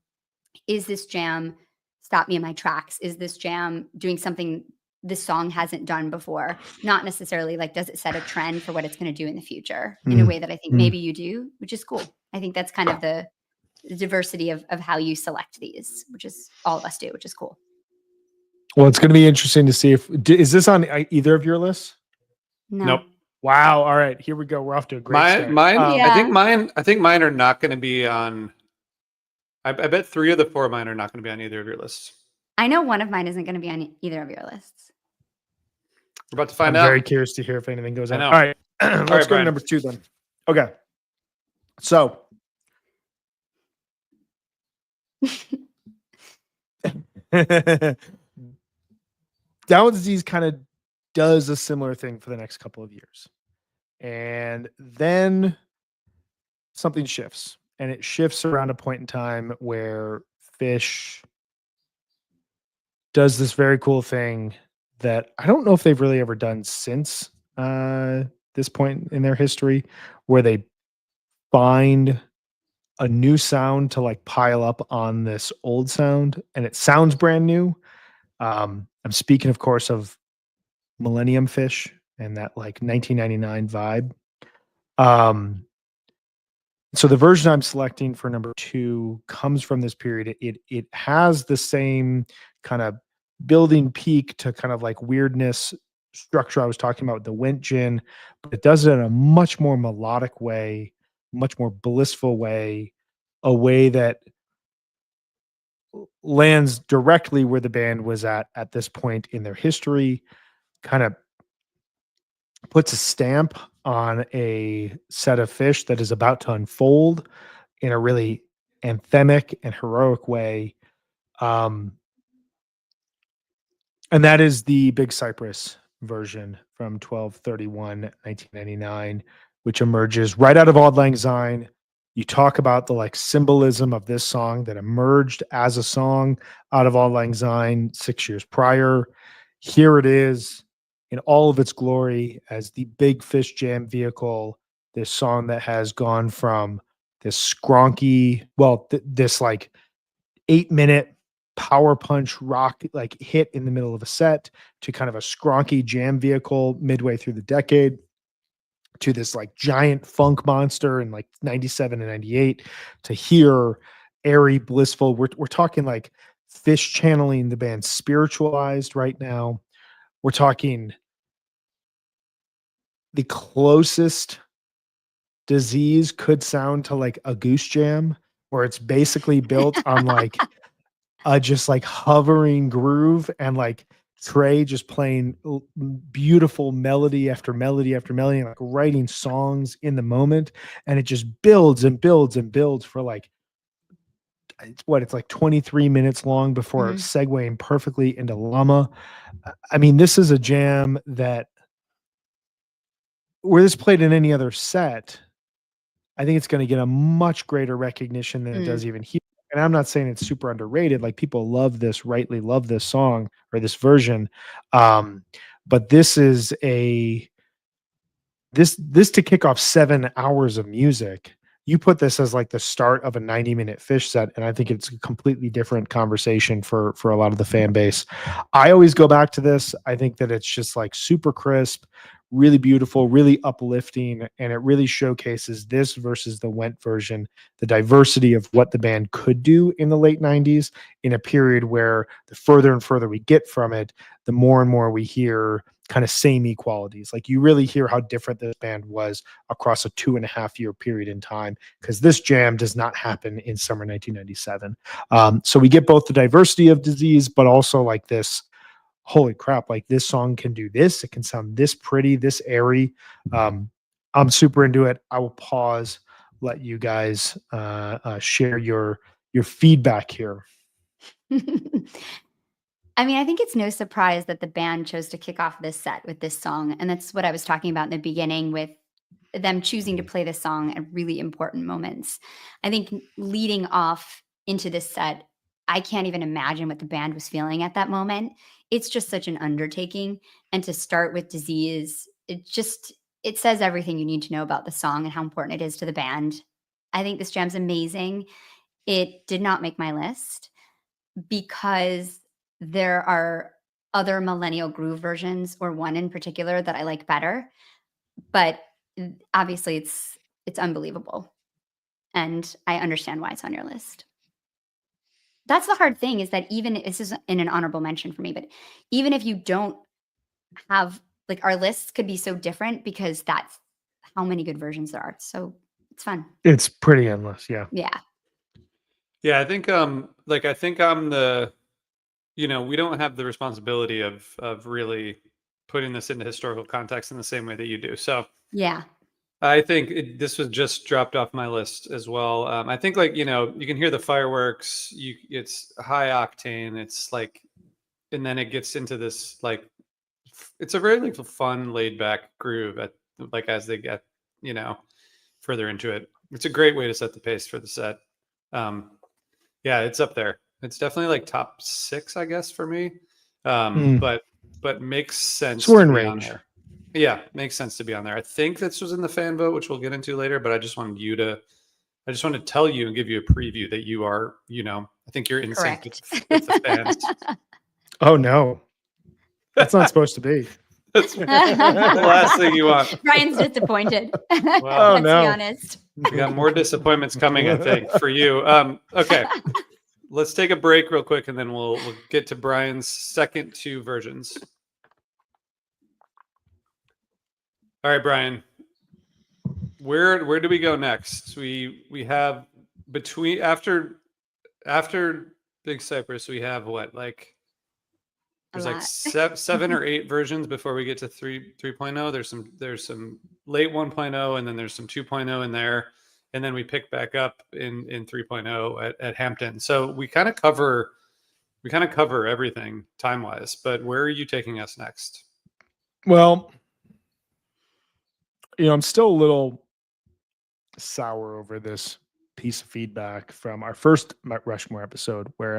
Is this jam stop me in my tracks? Is this jam doing something this song hasn't done before? Not necessarily like, does it set a trend for what it's going to do in the future in a way that I think maybe you do, which is cool. I think that's kind of the diversity of how you select these, which is all of us do, which is cool. Well, it's going to be interesting to see is this on either of your lists? No. Nope. Wow. All right, here we go. We're off to a great start. Mine. Yeah. I think mine are not going to be on. I bet 3 of the 4 of mine are not going to be on either of your lists. I know one of mine isn't going to be on either of your lists. We're about to find I'm out. very curious to hear if anything goes on. I know. All right, let's go to Brian. number 2 then. Okay, so Down disease kind of does a similar thing for the next couple of years, and then something shifts, and it shifts around a point in time where Fish does this very cool thing that I don't know if they've really ever done since this point in their history, where they find a new sound to like pile up on this old sound, and it sounds brand new. I'm speaking, of course, of Millennium Fish and that like 1999 vibe. So the version I'm selecting for number 2 comes from this period. It has the same kind of building peak to kind of like weirdness structure I was talking about with the Went Gin, but it does it in a much more melodic way, much more blissful way, a way that lands directly where the band was at this point in their history, kind of puts a stamp on a set of Fish that is about to unfold in a really anthemic and heroic way. And that is the Big Cypress version from 12/31/1999, which emerges right out of Auld Lang Syne. You talk about the like symbolism of this song that emerged as a song out of Auld Lang Syne 6 years prior. Here it is in all of its glory as the Big Fish Jam vehicle, this song that has gone from this skronky, this like 8-minute power punch rock like hit in the middle of a set to kind of a skronky jam vehicle midway through the decade to this like giant funk monster in like 97 and 98 to here airy blissful. We're talking like Fish channeling the band Spiritualized right now. We're talking the closest Disease could sound to like a Goose Jam, where it's basically built on like a just like hovering groove and like Trey just playing beautiful melody after melody after melody, and like writing songs in the moment, and it just builds and builds and builds for like it's like 23 minutes long before segueing perfectly into Llama. I mean, this is a jam that where this played in any other set, I think it's going to get a much greater recognition than it does even here. And I'm not saying it's super underrated. Like people love this, rightly love this song or this version. But this is this to kick off 7 hours of music. You put this as like the start of a 90-minute Fish set, and I think it's a completely different conversation for a lot of the fan base. I always go back to this. I think that it's just like super crisp, really beautiful, really uplifting, and it really showcases this versus the Went version, the diversity of what the band could do in the late 90s in a period where the further and further we get from it, the more and more we hear kind of samey qualities. Like you really hear how different this band was across a 2.5-year period in time, because this jam does not happen in summer 1997. So we get both the diversity of Disease, but also like this, holy crap, like this song can do this. It can sound this pretty, this airy. I'm super into it. I will pause, let you guys share your feedback here. I mean, I think it's no surprise that the band chose to kick off this set with this song. And that's what I was talking about in the beginning with them choosing to play this song at really important moments. I think leading off into this set, I can't even imagine what the band was feeling at that moment. It's just such an undertaking. And to start with Disease, it says everything you need to know about the song and how important it is to the band. I think this jam's amazing. It did not make my list because there are other millennial groove versions, or one in particular that I like better. But obviously it's unbelievable. And I understand why it's on your list. That's the hard thing, is that even this is in an honorable mention for me, but even if you don't have, like, our lists could be so different because that's how many good versions there are. So it's fun. It's pretty endless. Yeah. Yeah. Yeah, I think I think I'm the, we don't have the responsibility of really putting this into historical context in the same way that you do. So Yeah. I think this was just dropped off my list as well. I think, you can hear the fireworks. It's high octane. It's like, and then it gets into this, it's a very fun, laid back groove as they get further into it. It's a great way to set the pace for the set. Yeah, it's up there. It's definitely top 6, I guess, for me. But makes sense. So we're in to be range. On there. Yeah, makes sense to be on there. I think this was in the fan vote, which we'll get into later, but I just wanted to tell you and give you a preview that you are, I think you're in sync with the fans. Oh no. That's not supposed to be. That's the last thing you want. Brian's disappointed. Well, Let's be honest. We got more disappointments coming, I think, for you. Okay. Let's take a break real quick, and then we'll get to Brian's second 2 versions. All right, Brian. Where do we go next? We have after Big Cypress, we have what, there's 7 or 8 versions before we get to 3.0. There's some late 1.0, and then there's some 2.0 in there, and then we pick back up in 3.0 at Hampton. So we kind of cover everything time-wise. But where are you taking us next? Well, I'm still a little sour over this piece of feedback from our first Rushmore episode, where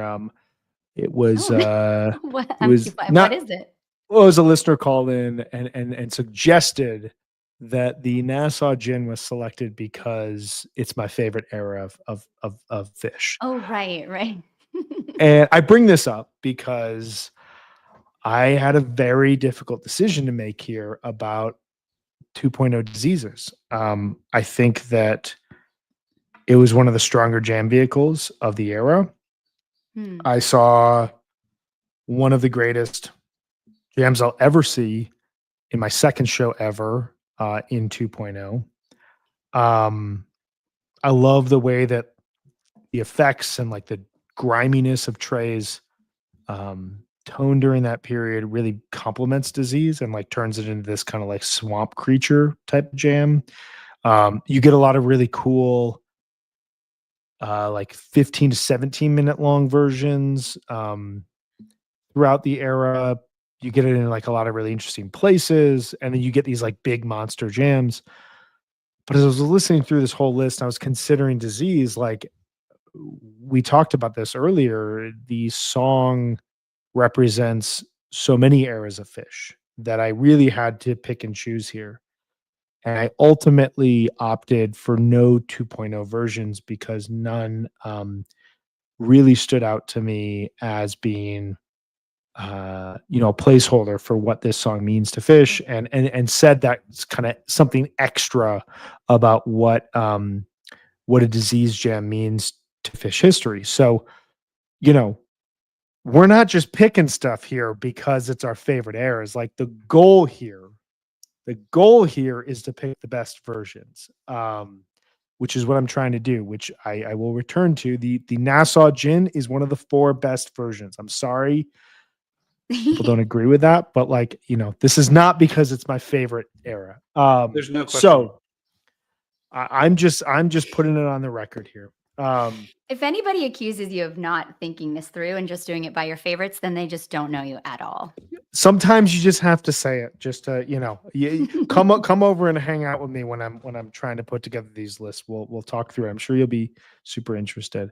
it was what is it? Well, it was a listener called in and suggested that the Nassau gin was selected because it's my favorite era of fish. Oh, right. And I bring this up because I had a very difficult decision to make here about 2.0 diseases. I think that it was one of the stronger jam vehicles of the era. I saw one of the greatest jams I'll ever see in my second show ever in 2.0. I love the way that the effects and the griminess of Trey's tone during that period really complements Disease and turns it into this kind of swamp creature type jam. You get a lot of really cool 15 to 17 minute long versions throughout the era. You get it in a lot of really interesting places, and then you get these big monster jams. But as I was listening through this whole list, I was considering Disease. We talked about this earlier, the song represents so many eras of Fish that I really had to pick and choose here. And I ultimately opted for no 2.0 versions because none really stood out to me as being a placeholder for what this song means to Fish, and said that's kind of something extra about what a Disease jam means to Fish history. So, we're not just picking stuff here because it's our favorite eras. The goal here is to pick the best versions, which is what I'm trying to do, which I will return to. The Nassau gin is one of the 4 best versions. I'm sorry people don't agree with that, but this is not because it's my favorite era. There's no question. So I'm just putting it on the record here. If anybody accuses you of not thinking this through and just doing it by your favorites, then they just don't know you at all. Sometimes you just have to say it, just to, come over and hang out with me when I'm trying to put together these lists. We'll talk through it. I'm sure you'll be super interested.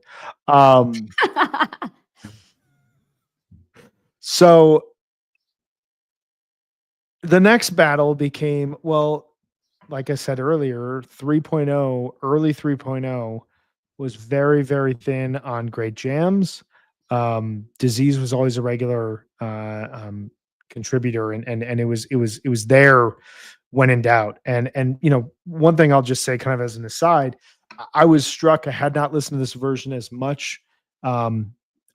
So the next battle became, well, like I said earlier, 3.0, early 3.0 was very, very thin on great jams. Disease was always a regular contributor, and it was there when in doubt. And one thing I'll just say, kind of as an aside, I was struck. I had not listened to this version as much.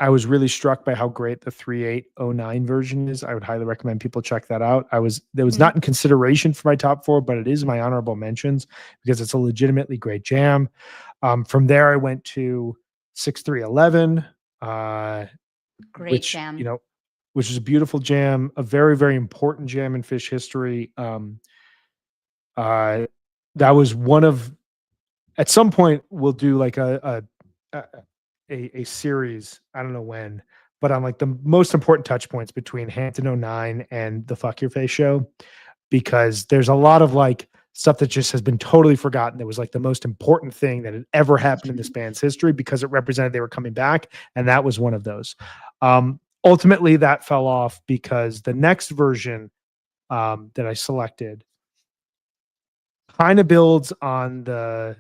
I was really struck by how great the 3809 version is. I would highly recommend people check that out. That was not in consideration for my top 4, but it is my honorable mentions because it's a legitimately great jam. From there, I went to 6311, Great jam. which is a beautiful jam, a very, very important jam in Phish history. That was one of, at some point we'll do like a series, I don't know when, but on like the most important touch points between Hampton 09 and the Fuck Your Face show, because there's a lot of like stuff that just has been totally forgotten. That was like the most important thing that had ever happened in this band's history because it represented they were coming back. And that was one of those. Ultimately that fell off because the next version that I selected kind of builds on the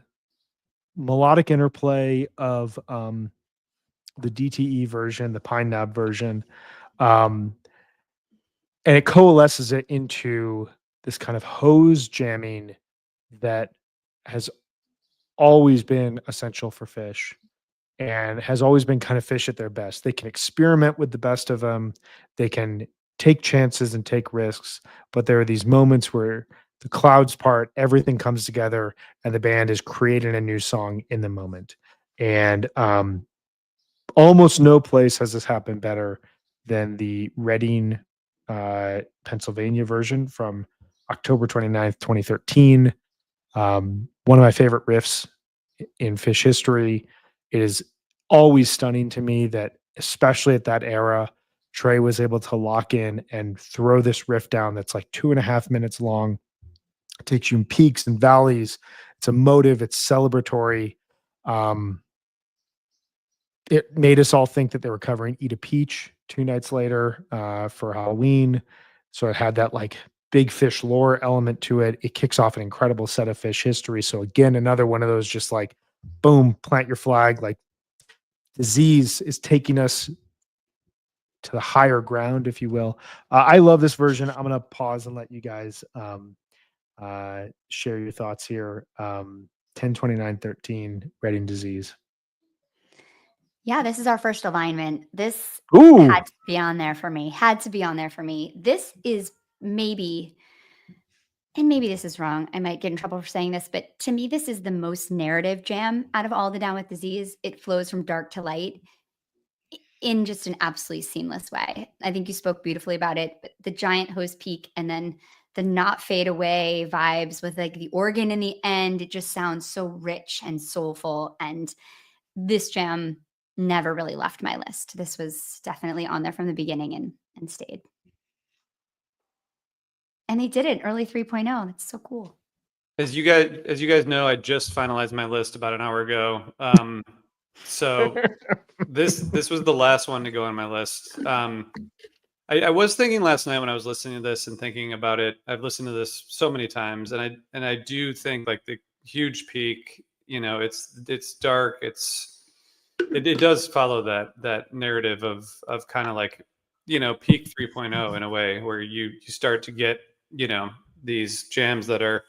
melodic interplay of the DTE version, the Pine Knob version, and it coalesces it into this kind of hose jamming that has always been essential for Phish and has always been kind of Phish at their best. They can experiment with the best of them. They can take chances and take risks, but there are these moments where the clouds part, everything comes together, and the band is creating a new song in the moment. And almost no place has this happened better than the Reading, Pennsylvania version from October 29th, 2013. One of my favorite riffs in Phish history. It is always stunning to me that, especially at that era, Trey was able to lock in and throw this riff down that's like 2.5 minutes long. It takes you in peaks and valleys. It's emotive. It's celebratory. It made us all think that they were covering Eat a Peach 2 nights later for Halloween. So it had that like big Phish lore element to it. It kicks off an incredible set of Phish history. So again, another one of those just like, boom, plant your flag. Like Disease is taking us to the higher ground, if you will. I love this version. I'm going to pause and let you guys share your thoughts here. 10/29/13, Reading Disease. Yeah, this is our first alignment. This Ooh. had to be on there for me. Had to be on there for me. This is maybe, and maybe this is wrong, I might get in trouble for saying this, but to me, this is the most narrative jam out of all the Down with Disease. It flows from dark to light in just an absolutely seamless way. I think you spoke beautifully about it, but the giant hose peak and then the not fade away vibes with like the organ in the end, it just sounds so rich and soulful. And this jam never really left my list. This was definitely on there from the beginning and stayed. And they did it early 3.0. That's so cool. As you guys know, I just finalized my list about an hour ago. So this was the last one to go on my list. I was thinking last night when I was listening to this and thinking about it. I've listened to this so many times, and I do think like the huge peak. It's dark. It does follow that narrative of kind of like peak 3.0 in a way where you start to get these jams that are,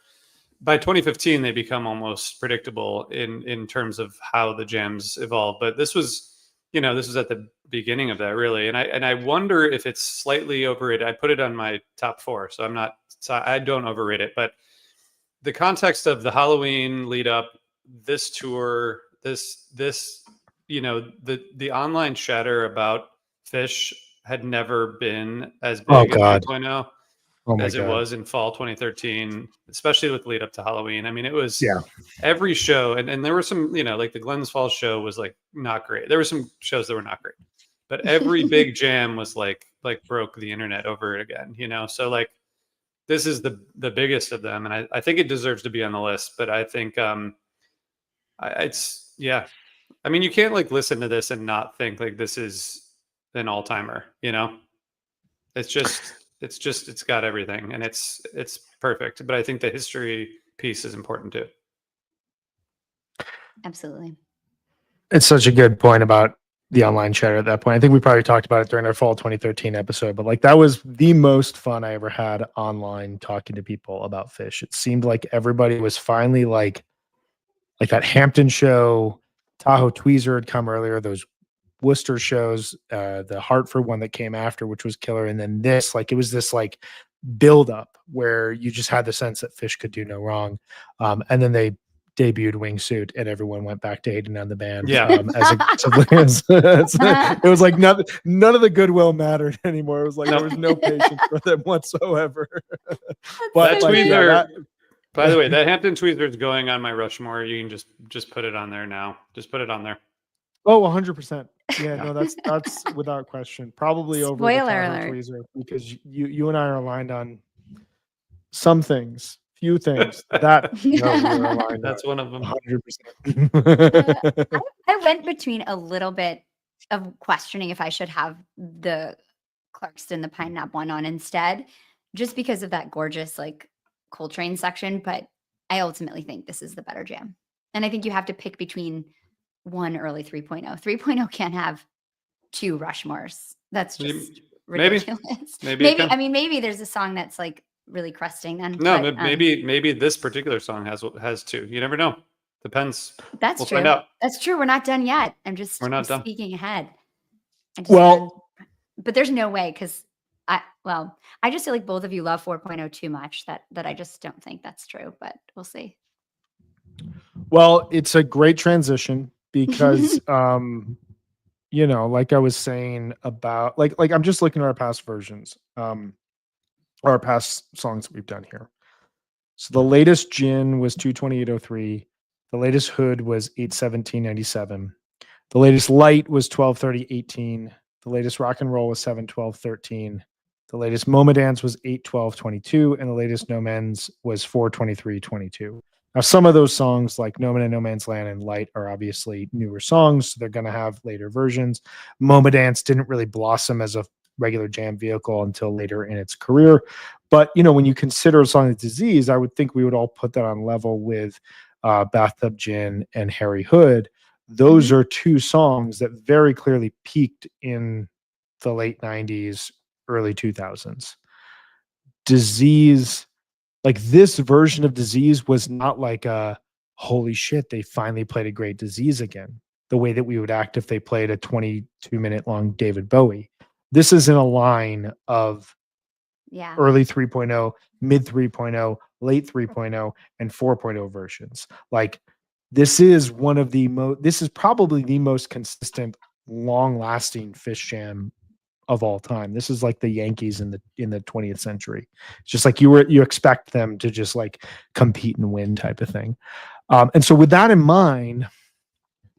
by 2015 they become almost predictable in terms of how the jams evolve. But this was at the beginning of that, really, and I wonder if it's slightly overrated. I put it on my top 4, so I don't overrate it, but the context of the Halloween lead up, this tour, this the online chatter about Phish had never been as big as 3.0. as it was in fall 2013, especially with lead up to Halloween. I mean, it was Yeah. every show, and there were some, like the Glens Falls show was like not great. There were some shows that were not great, but every big jam was like broke the internet over it again, So like this is the biggest of them, and I think it deserves to be on the list. But I think it's I mean, you can't like listen to this and not think like this is an all timer, It's got everything, and it's perfect. But I think the history piece is important too. Absolutely. It's such a good point about the online chatter at that point. I think we probably talked about it during our fall 2013 episode, but like that was the most fun I ever had online talking to people about Phish. It seemed like everybody was finally like that Hampton show, Tahoe Tweezer had come earlier, those Worcester shows, the Hartford one that came after, which was killer. And then this, like, it was this like build up where you just had the sense that Phish could do no wrong. And then they debuted Wingsuit and everyone went back to hating on the band. Yeah. It was like none of the goodwill mattered anymore. It was like there was no patience for them whatsoever. But like, Tweezer, by the way, that Hampton Tweezer is going on my Rushmore. You can just put it on there now. Just put it on there. Oh, 100%. Yeah, no, that's without question. Probably over the Spoiler alert. Tweezer, because you and I are aligned on some things, few things. That we're aligned that's on, one of them. 100%. I went between a little bit of questioning if I should have the Clarkston, the Pine Knot one on instead, just because of that gorgeous like Coltrane section. But I ultimately think this is the better jam, and I think you have to pick between one early 3.0. 3.0 can't have two Rushmores. That's just ridiculous. Maybe I mean, maybe there's a song that's like really crusting then. No, but, maybe this particular song has two. You never know. Depends. That's we'll true. Find out. That's true. We're not done yet. We're not done. Speaking ahead. But there's no way, because I just feel like both of you love 4.0 too much that I just don't think that's true, but we'll see. Well, it's a great transition because like I was saying about like I'm just looking at our past versions, or our past songs that we've done here. So the latest Gin was 22803, the latest Hood was 81797, the latest Light was 123018, the latest Rock and Roll was 71213, the latest Momodance was 81222, and the latest No Men's was 42322. Now, some of those songs, like No Man and No Man's Land and Light, are obviously newer songs, so they're going to have later versions. Momodance didn't really blossom as a regular jam vehicle until later in its career. But, when you consider a song like Disease, I would think we would all put that on level with Bathtub Gin and Harry Hood. Those are two songs that very clearly peaked in the late 90s, early 2000s. Disease, like this version of Disease, was not like a holy shit, they finally played a great Disease again, the way that we would act if they played a 22-minute long David Bowie. This is in a line of early 3.0, mid 3.0, late 3.0, and 4.0 versions. Like this is one of the this is probably the most consistent, long-lasting Phish jam of all time. This is like the Yankees in the 20th century. It's just like you expect them to just like compete and win type of thing. And so with that in mind,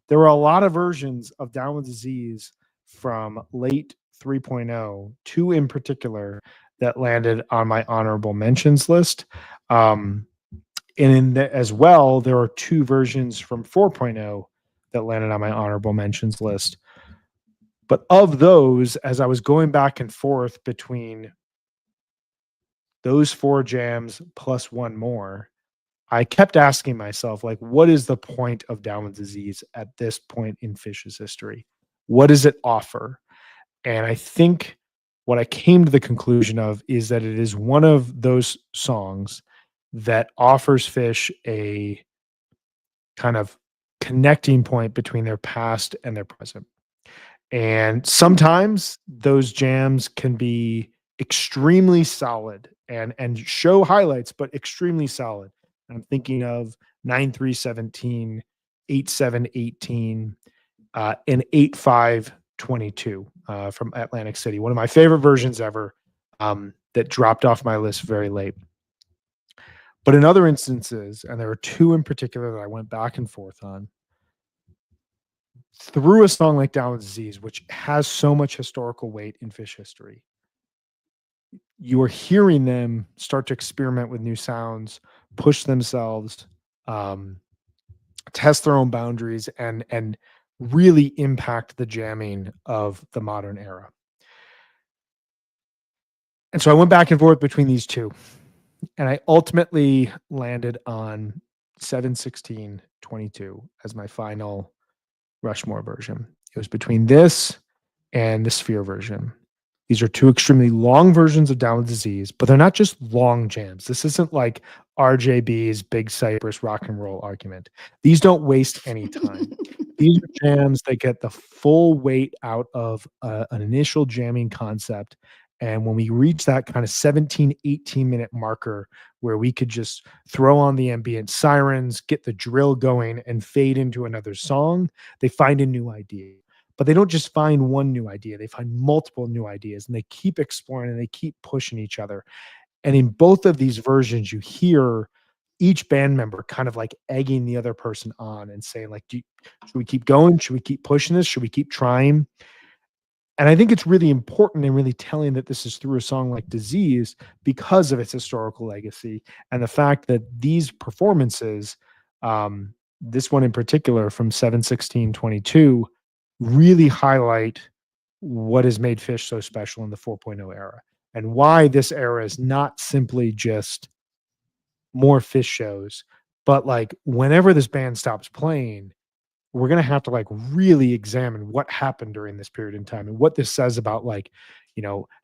there were a lot of versions of Down with Disease from late 3.0, two in particular that landed on my honorable mentions list. And as well, there are two versions from 4.0 that landed on my honorable mentions list. But of those, as I was going back and forth between those four jams plus one more, I kept asking myself, like, what is the point of Down with Disease at this point in Phish's history? What does it offer? And I think what I came to the conclusion of is that it is one of those songs that offers Phish a kind of connecting point between their past and their present. And sometimes those jams can be extremely solid and show highlights, but extremely solid. I'm thinking of 9317, 8718, and 8522 from Atlantic City. One of my favorite versions ever. that dropped off my list very late. But in other instances, and there are two in particular that I went back and forth on, through a song like Down with Disease, which has so much historical weight in Phish history, you are hearing them start to experiment with new sounds, push themselves, test their own boundaries, and really impact the jamming of the modern era. And so I went back and forth between these two, and I ultimately landed on 7/16/22 as my final Rushmore version. It was between this and the Sphere version. These are two extremely long versions of Down with Disease, but they're not just long jams. This isn't like RJB's Big Cypress rock and roll argument. These don't waste any time. These are jams that get the full weight out of an initial jamming concept. And when we reach that kind of 17, 18-minute marker where we could just throw on the ambient sirens, get the drill going, and fade into another song, they find a new idea. But they don't just find one new idea, they find multiple new ideas, and they keep exploring and they keep pushing each other. And in both of these versions, you hear each band member kind of like egging the other person on and saying, like, should we keep going? Should we keep pushing this? Should we keep trying? And I think it's really important and really telling that this is through a song like Disease because of its historical legacy and the fact that these performances, this one in particular from 7/16/22, really highlight what has made Phish so special in the 4.0 era and why this era is not simply just more Phish shows, but like whenever this band stops playing, we're going to have to like really examine what happened during this period in time and what this says about like,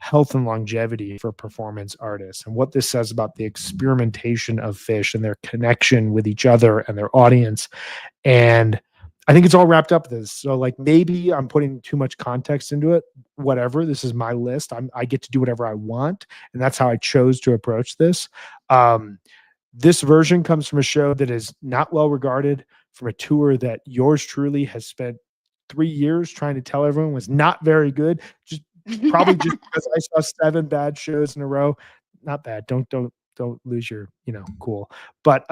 health and longevity for performance artists and what this says about the experimentation of Phish and their connection with each other and their audience. And I think it's all wrapped up in this. So like maybe I'm putting too much context into it, whatever. This is my list. I get to do whatever I want. And that's how I chose to approach this. This version comes from a show that is not well regarded, from a tour that yours truly has spent 3 years trying to tell everyone was not very good. Just probably just because I saw 7 bad shows in a row. Not bad. Don't lose your, cool. But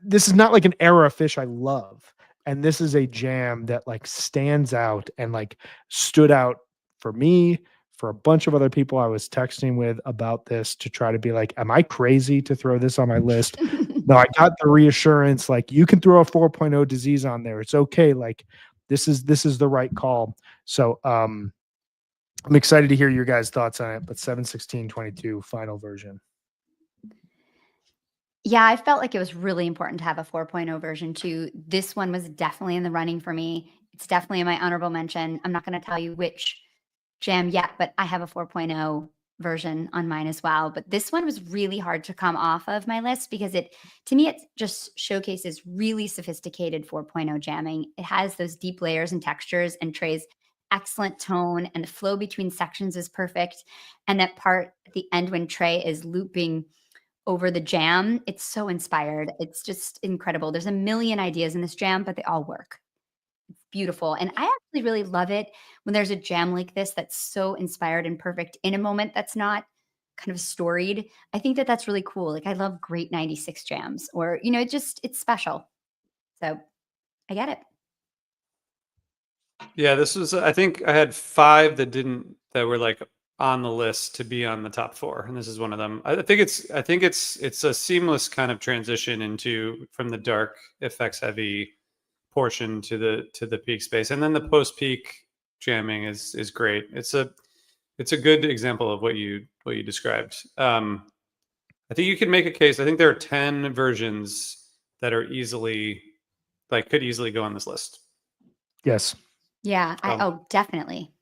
this is not like an era of Phish I love. And this is a jam that like stands out and like stood out for me, for a bunch of other people I was texting with about this to try to be like, am I crazy to throw this on my list? No, I got the reassurance, like you can throw a 4.0 Disease on there. It's okay. Like this is the right call. So I'm excited to hear your guys' thoughts on it, but 7/16/22 final version. Yeah, I felt like it was really important to have a 4.0 version too. This one was definitely in the running for me. It's definitely in my honorable mention. I'm not going to tell you which jam yet, but I have a 4.0 version on mine as well. But this one was really hard to come off of my list because to me, it just showcases really sophisticated 4.0 jamming. It has those deep layers and textures, and Trey's excellent tone, and the flow between sections is perfect. And that part at the end when Trey is looping over the jam, it's so inspired. It's just incredible. There's a million ideas in this jam, but they all work. It's beautiful. And I actually really love it when there's a jam like this that's so inspired and perfect in a moment that's not kind of storied. I think that that's really cool. Like I love great 96 jams, or, it's special. So I get it. Yeah, this was, I think I had 5 that were like on the list to be on the top 4, and this is one of them. I think it's a seamless kind of transition from the dark effects heavy portion to the peak space, and then the post peak jamming is great. It's a good example of what you described. I think you can make a case. I think there are 10 versions that are could easily go on this list. Yes. Yeah. Definitely.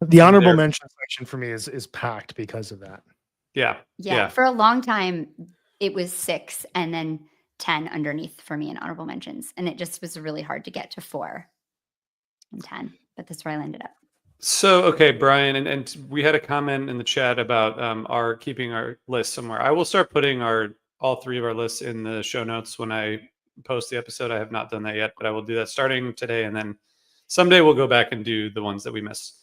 The honorable mention section for me is packed because of that. Yeah. For a long time, it was 6 and then 10 underneath for me in honorable mentions. And it just was really hard to get to 4 and 10. But that's where I landed up. So, okay, Brian, and we had a comment in the chat about our keeping our list somewhere. I will start putting all 3 of our lists in the show notes when I post the episode. I have not done that yet, but I will do that starting today. And then someday we'll go back and do the ones that we missed.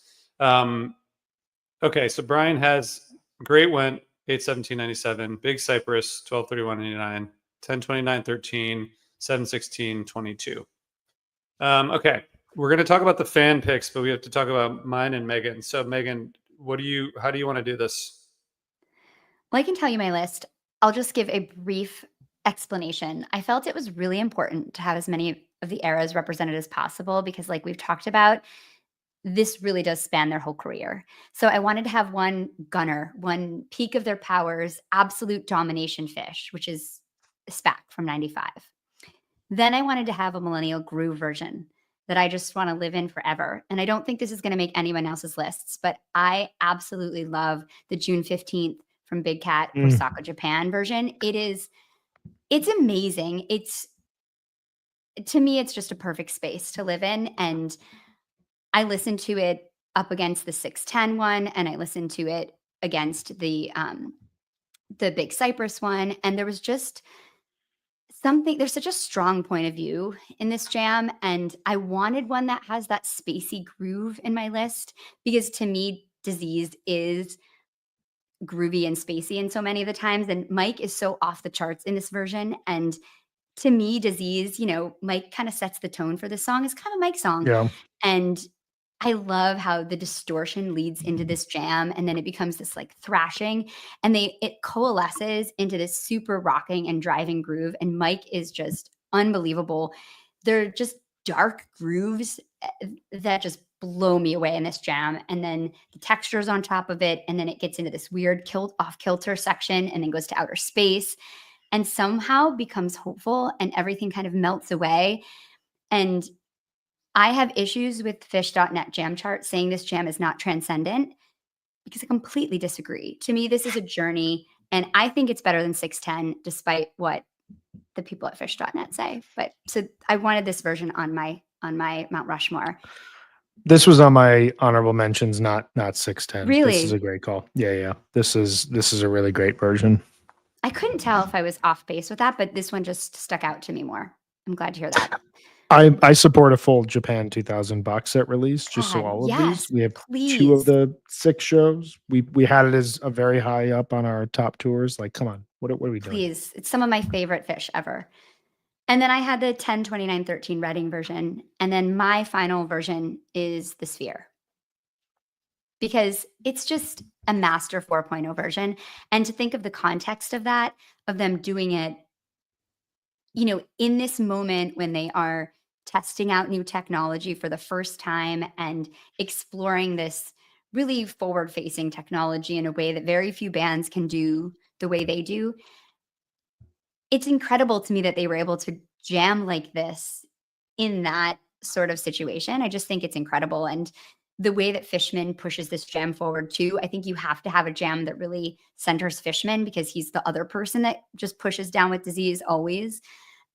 Okay, so Brian has Great Went 8/17/97, Big Cypress 12/31/89, 10/29/13, 7/16/22. Okay, we're going to talk about the fan picks, but we have to talk about mine and Megan. So Megan, how do you want to do this? Well, I can tell you my list. I'll just give a brief explanation. I felt it was really important to have as many of the eras represented as possible because, like we've talked about, this really does span their whole career. So I wanted to have one gunner, one peak of their powers, absolute domination fish, which is SPAC from 95. Then I wanted to have a millennial groove version that I just want to live in forever. And I don't think this is going to make anyone else's lists, but I absolutely love the June 15th from Big Cat Osaka, Japan version. It's amazing. To me, it's just a perfect space to live in. And I listened to it up against the 610 one, and I listened to it against the Big Cypress one. And there was just there's such a strong point of view in this jam. And I wanted one that has that spacey groove in my list because to me, Diseased is groovy and spacey in so many of the times. And Mike is so off the charts in this version. And to me, Disease, Mike kind of sets the tone for this song. It's kind of Mike's song. Yeah. And I love how the distortion leads into this jam and then it becomes this like thrashing and it coalesces into this super rocking and driving groove. And Mike is just unbelievable. They're just dark grooves that just blow me away in this jam. And then the textures on top of it. And then it gets into this weird off kilter section and then goes to outer space and somehow becomes hopeful and everything kind of melts away. And I have issues with Fish.net jam chart saying this jam is not transcendent because I completely disagree. To me, this is a journey, and I think it's better than 610, despite what the people at Fish.net say. But so I wanted this version on my Mount Rushmore. This was on my honorable mentions, not 610. Really? This is a great call. Yeah. This is a really great version. I couldn't tell if I was off base with that, but this one just stuck out to me more. I'm glad to hear that. I support a full Japan 2000 box set release, just so all of these. We have please. 2 of the 6 shows. We had it as a very high up on our top tours. Like, come on, what are we doing? Please, it's some of my favorite Fish ever. And then I had the 10/29/13 Reading version, and then my final version is the Sphere because it's just a master 4.0 version. And to think of the context of that, of them doing it, in this moment when they are testing out new technology for the first time and exploring this really forward-facing technology in a way that very few bands can do the way they do. It's incredible to me that they were able to jam like this in that sort of situation. I just think it's incredible. And the way that Fishman pushes this jam forward too, I think you have to have a jam that really centers Fishman because he's the other person that just pushes down with Disease always.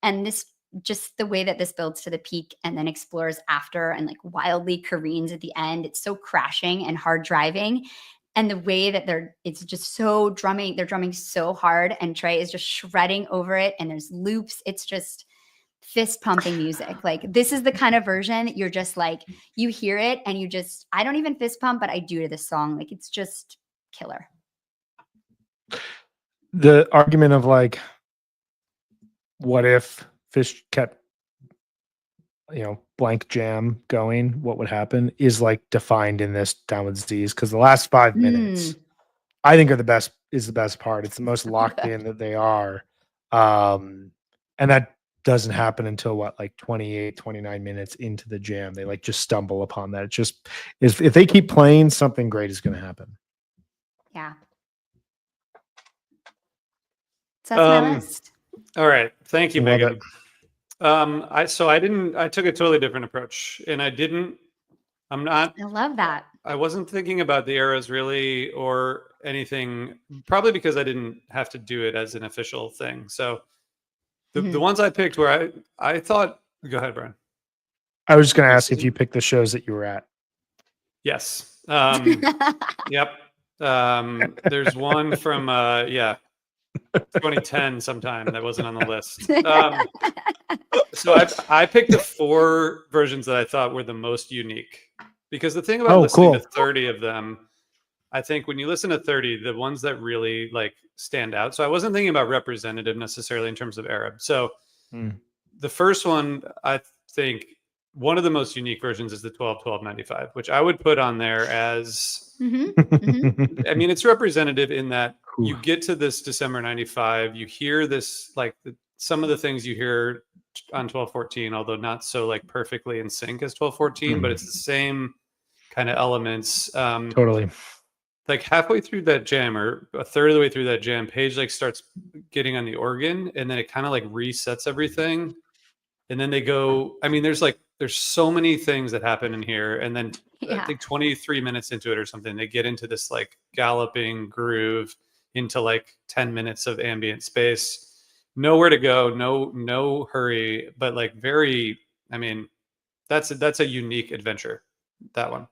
And this, just the way that this builds to the peak and then explores after and like wildly careens at the end. It's so crashing and hard driving. And the way that it's just so drumming, they're drumming so hard and Trey is just shredding over it and there's loops. It's just fist pumping music. Like this is the kind of version you're just like, you hear it and I don't even fist pump, but I do to this song. Like it's just killer. The argument of like, what if Fish kept, blank jam going, what would happen is like defined in this Down with Disease because the last 5 minutes I think is the best part. It's the most locked in that they are. And that doesn't happen until like 28, 29 minutes into the jam. They like just stumble upon that. It just is, if they keep playing, something great is going to happen. Yeah. So that's my list. All right. Thank you, Love Megan. it. I took a totally different approach and I love that. I wasn't thinking about the eras really or anything, probably because I didn't have to do it as an official thing. So the ones I picked where I thought, go ahead, Brian. I was just going to ask if you picked the shows that you were at. Yes. Yep. There's one from, 2010 sometime that wasn't on the list. So I picked the 4 versions that I thought were the most unique because the thing about listening to 30 of them I think when you listen to 30, the ones that really like stand out. So I wasn't thinking about representative necessarily in terms of Arab. So the first one, I think one of the most unique versions is the 12-12-95, which I would put on there as, I mean, it's representative in that you get to this December 95, you hear this, like some of the things you hear on 12-14, although not so like perfectly in sync as 12-14, but it's the same kind of elements. Totally. Like halfway through that jam, or a third of the way through that jam, Paige like starts getting on the organ, and then it kind of like resets everything. And then they go, I mean, there's so many things that happen in here. And then I think 23 minutes into it or something, they get into this like galloping groove into like 10 minutes of ambient space. Nowhere to go, no hurry, but like very, I mean, that's a unique adventure, that one.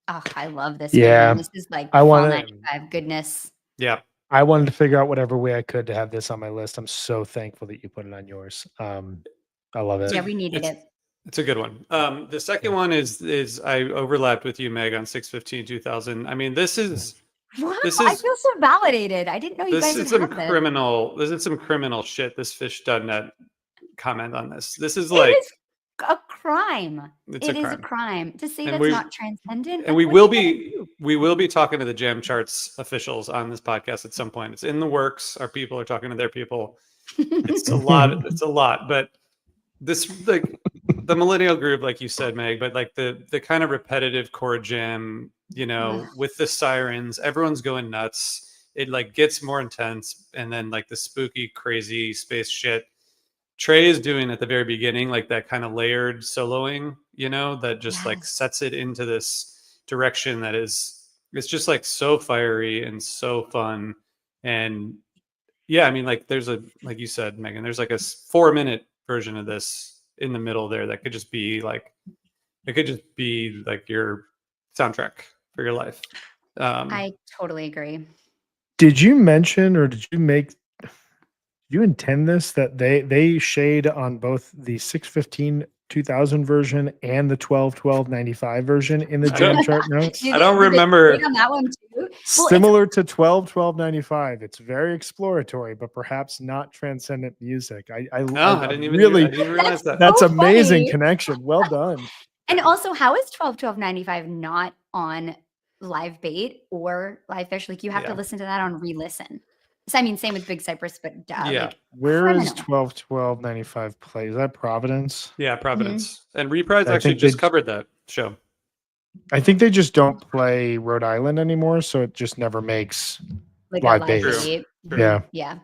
Oh, I love this Yeah. one. This is like I fall wanna- 95 goodness. Yeah. I wanted to figure out whatever way I could to have this on my list. I'm so thankful that you put it on yours. I love it. Yeah, we needed it. It's a good one. The second one is I overlapped with you, Meg, on 6/15/2000. I mean, this is Wow, this I is feel so validated. I didn't know you this guys is would some have this. criminal. This is some criminal shit. This fish.net comment on this. This is It like is a crime. it's It a is crime. a crime to say And that's we- not transcendent. And like, we what will are you be gonna do? we will be talking to the Jam Charts officials on this podcast at some point. It's in the works. Our people are talking to their people. It's a lot. It's a lot. But this like the millennial groove, like you said, Meg, but like the kind of repetitive chord jam, you know, with the sirens, everyone's going nuts. It like gets more intense, and then like the spooky, crazy space shit Trey is doing at the very beginning, like that kind of layered soloing, you know, that just like sets it into this direction that is, it's just like so fiery and so fun. And yeah, I mean, like there's like you said, Megan, there's like a 4-minute version of this in the middle there that could just be like, it could just be like your soundtrack for your life. I totally agree. Did you mention, or did you intend this, that they shade on both the 6/15/2000 version and the 12/12/95 version in the jam chart notes? I don't remember. On that one too. Similar to 12/12/95, it's very exploratory, but perhaps not transcendent music. I didn't even realize that. That's so amazing funny. connection. Well done. And also, how is 12/12/95 not on Live Bait or Live Fish? Like you have to listen to that on re-listen. So I mean, same with Big Cypress, but like, Where is criminal. 12/12/95 play? Is that Providence? Yeah, Providence. And Reprise I actually think just they- covered that show. I think they just don't play Rhode Island anymore, so it just never makes like live a bait. Bait. Yeah. Yeah.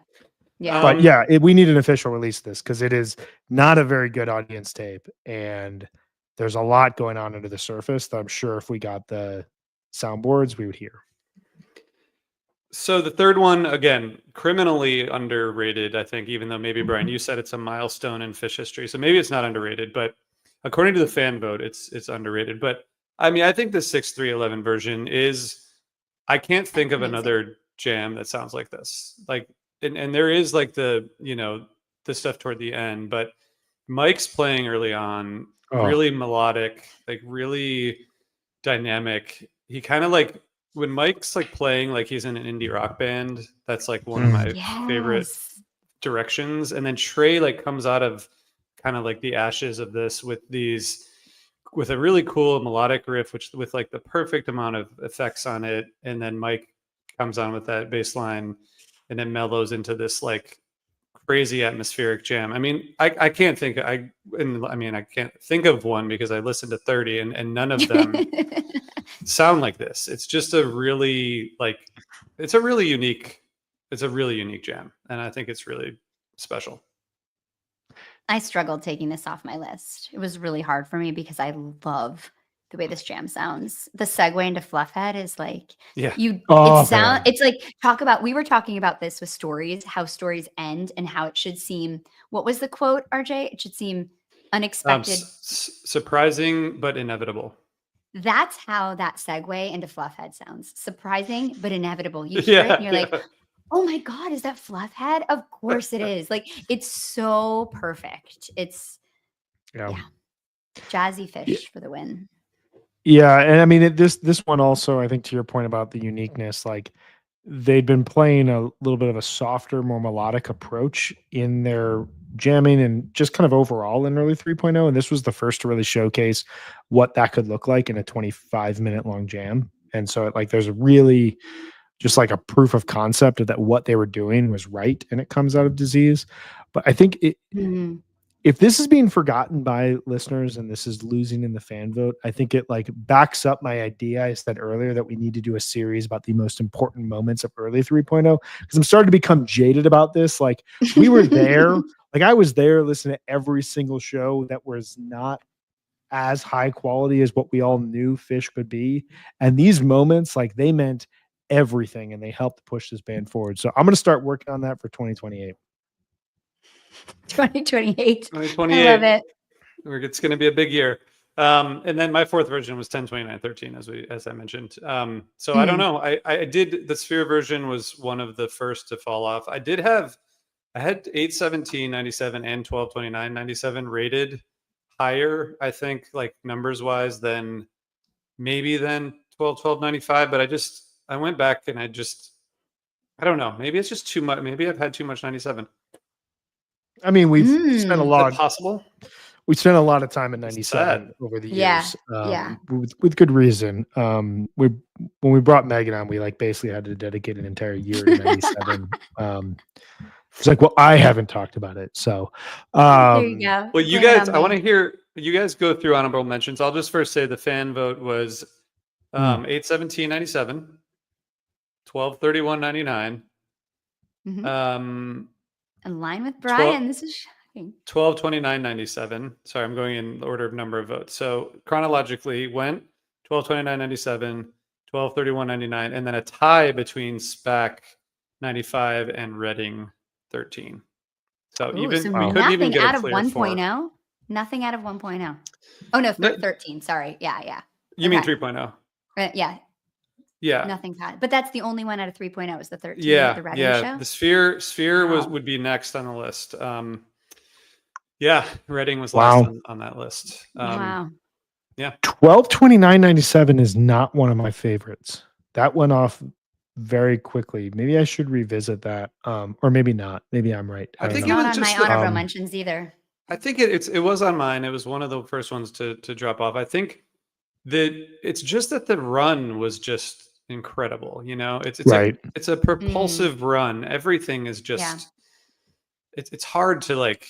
Yeah. But yeah, we need an official release of this because it is not a very good audience tape, and there's a lot going on under the surface that I'm sure if we got the soundboards, we would hear. So the third one, again, criminally underrated, I think, even though maybe, Brian, you said it's a milestone in Fish history. So maybe it's not underrated, but according to the fan vote, it's underrated. But I mean, I think the 6/3/11 version is, I can't think of another jam that sounds like this. Like, and there is like the, you know, the stuff toward the end, but Mike's playing early on, really melodic, like really dynamic. He kind of like, when Mike's like playing like he's in an indie rock band, that's like one of my favorite directions. And then Trey like comes out of kind of like the ashes of this with a really cool melodic riff, which with like the perfect amount of effects on it. And then Mike comes on with that bass line and then mellows into this like crazy atmospheric jam. I mean, I can't think, I can't think of one because I listened to 30 and none of them sound like this. It's just a really like, it's a really unique jam. And I think it's really special. I struggled taking this off my list. It was really hard for me because I love the way this jam sounds. The segue into Fluffhead is like, it's like, we were talking about this with stories, how stories end and how it should seem, what was the quote, RJ? It should seem unexpected. Surprising, but inevitable. That's how that segue into Fluffhead sounds. Surprising, but inevitable. You hear it and you're like, oh my God, is that Fluffhead? Of course it is. Like, it's so perfect. It's jazzy Fish for the win. Yeah, and I mean this one also, I think to your point about the uniqueness, like they'd been playing a little bit of a softer, more melodic approach in their jamming and just kind of overall in early 3.0. And this was the first to really showcase what that could look like in a 25-minute long jam. And so like there's a really just like a proof of concept of that what they were doing was right and it comes out of disease. But I think Mhm. if this is being forgotten by listeners and this is losing in the fan vote, I think it like backs up my idea I said earlier that we need to do a series about the most important moments of early 3.0 because I'm starting to become jaded about this. Like we were there, like I was there listening to every single show that was not as high quality as what we all knew Fish could be. And these moments, like they meant everything and they helped push this band forward. So I'm going to start working on that for 2028. 2028. 2028. I love it. It's going to be a big year. And then my fourth version was 10/29/13, as I mentioned. So I don't know. I did the Sphere version was one of the first to fall off. I had 8/17/97 and 12/29/97 rated higher, I think, like numbers wise than 12/12/95. But I went back and I don't know. Maybe it's just too much. Maybe I've had too much 97. I mean, we've spent a Is lot. that possible? We spent a lot of time in It's 97 sad. over the Yeah, years, yeah. with good reason. When we brought Megan on, we like basically had to dedicate an entire year to 97. It's like, well, I haven't talked about it, so There you go. Well, you Blame it guys, on I want me. to hear you guys go through honorable mentions. I'll just first say the fan vote was 8/17/97, 12/31/99, Mhm. um, In line with Brian. This is shocking. 12/29/97. Sorry, I'm going in order of number of votes. So chronologically went 12/29/97, 12/31/99, and then a tie between SPAC 95 and Reading 13. So Ooh, so we couldn't even nothing get a out of clear 4. 1.0? Nothing out of 1.0. Oh, no, No, 13. Sorry. Yeah. you mean Okay. 3.0? Yeah, Yeah. nothing's had. But that's the only one out of 3.0 is the 13, the Reading Yeah. show? The Sphere Wow. would be next on the list. Yeah, Reading was Wow. last on that list. Wow. Yeah. 12/29/97 is not one of my favorites. That went off very quickly. Maybe I should revisit that, or maybe not. Maybe I'm right. I don't It's think it know. not was on my just honorable Um, mentions either. I think it was on mine. It was one of the first ones to drop off. I think that it's just that the run was just incredible. You know, it's Right. a propulsive run. Everything is just it's hard to like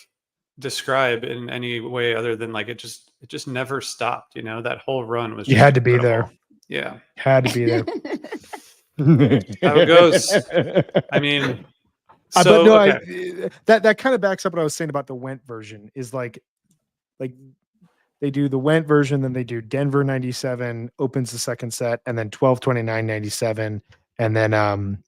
describe in any way other than like it just never stopped. You know, that whole run was You just had to be incredible. there. Yeah, Had to be there. how it goes. I mean, but so no, okay. that kind of backs up what I was saying about the Went version. Is like they do the Went version, then they do Denver 97 opens the second set, and then 12/29/97, and then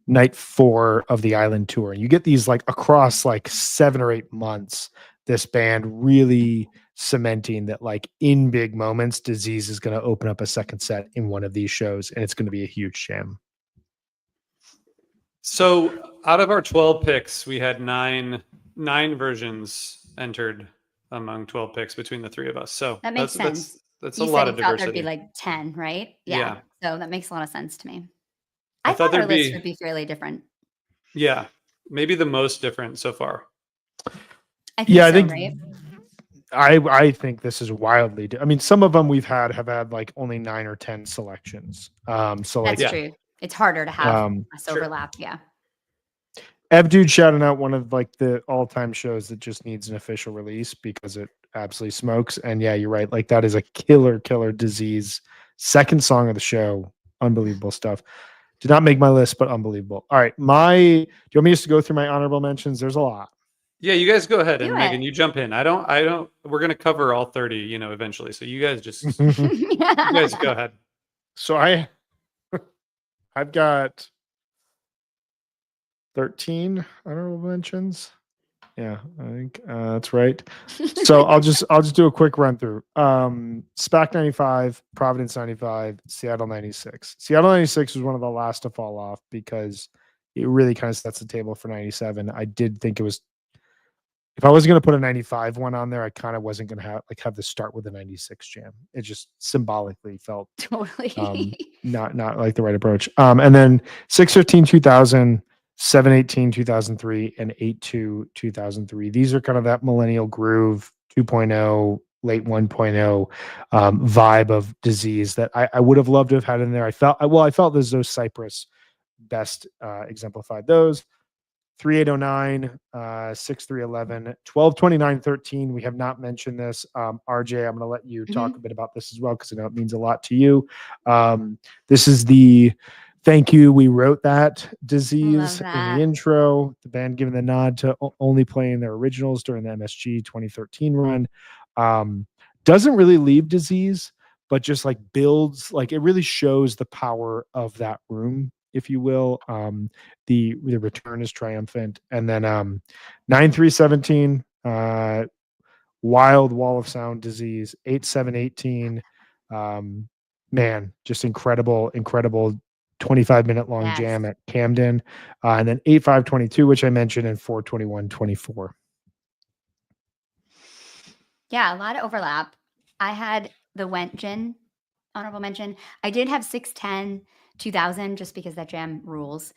night 4 of the island tour. And you get these like across like 7 or 8 months, this band really cementing that like in big moments, Disease is going to open up a second set in one of these shows, and it's going to be a huge jam. So out of our 12 picks, we had nine versions entered among 12 picks between the three of us. So That makes sense. that's You a said lot you of thought there'd diversity. be like 10, right? Yeah. So that makes a lot of sense to me. I I thought thought our there'd list be- would be fairly different. Yeah, maybe the most different so far. I think Yeah, so, I think right? I think this is wildly. I mean, some of them have had like only 9 or 10 selections. So like That's true. It's harder to have us Sure. overlap. Yeah. Ev Dude shouting out one of like the all-time shows that just needs an official release because it absolutely smokes. And yeah, you're right. Like that is a killer Disease. Second song of the show. Unbelievable stuff. Did not make my list, but unbelievable. All right. Do you want me just to go through my honorable mentions? There's a lot. Yeah, you guys go ahead, Do and it. Megan, you jump in. I don't. We're gonna cover all 30, eventually. So you guys just Mm-hmm. you guys go ahead. So I've got 13 honorable mentions. Yeah, I think that's right. So I'll just do a quick run through. SPAC 95, Providence 95, Seattle 96. Seattle 96 was one of the last to fall off because it really kind of sets the table for 97. I did think it was if I was going to put a 95 one on there, I kind of wasn't going to have this start with a 96 jam. It just symbolically felt Totally. not like the right approach. And then 615 2000, 718 2003, and 82 2003. These are kind of that millennial groove 2.0, late 1.0 vibe of disease that I would have loved to have had in there. I felt those Cypress best exemplified those. 3809, 6311, 122913. We have not mentioned this. RJ, I'm going to let you talk a bit about this as well because I know it means a lot to you. This is the thank you. We wrote that disease in the intro. The band giving the nod to only playing their originals during the MSG 2013 run. Doesn't really leave disease, but just like builds, like it really shows the power of that room, if you will. The return is triumphant. And then 9317, wild wall of sound disease, 8718. Man, just incredible 25-minute long jam at Camden. And then 8522, which I mentioned, and 42124. Yeah, a lot of overlap. I had the Wentgen honorable mention. I did have 610 2000 just because that jam rules.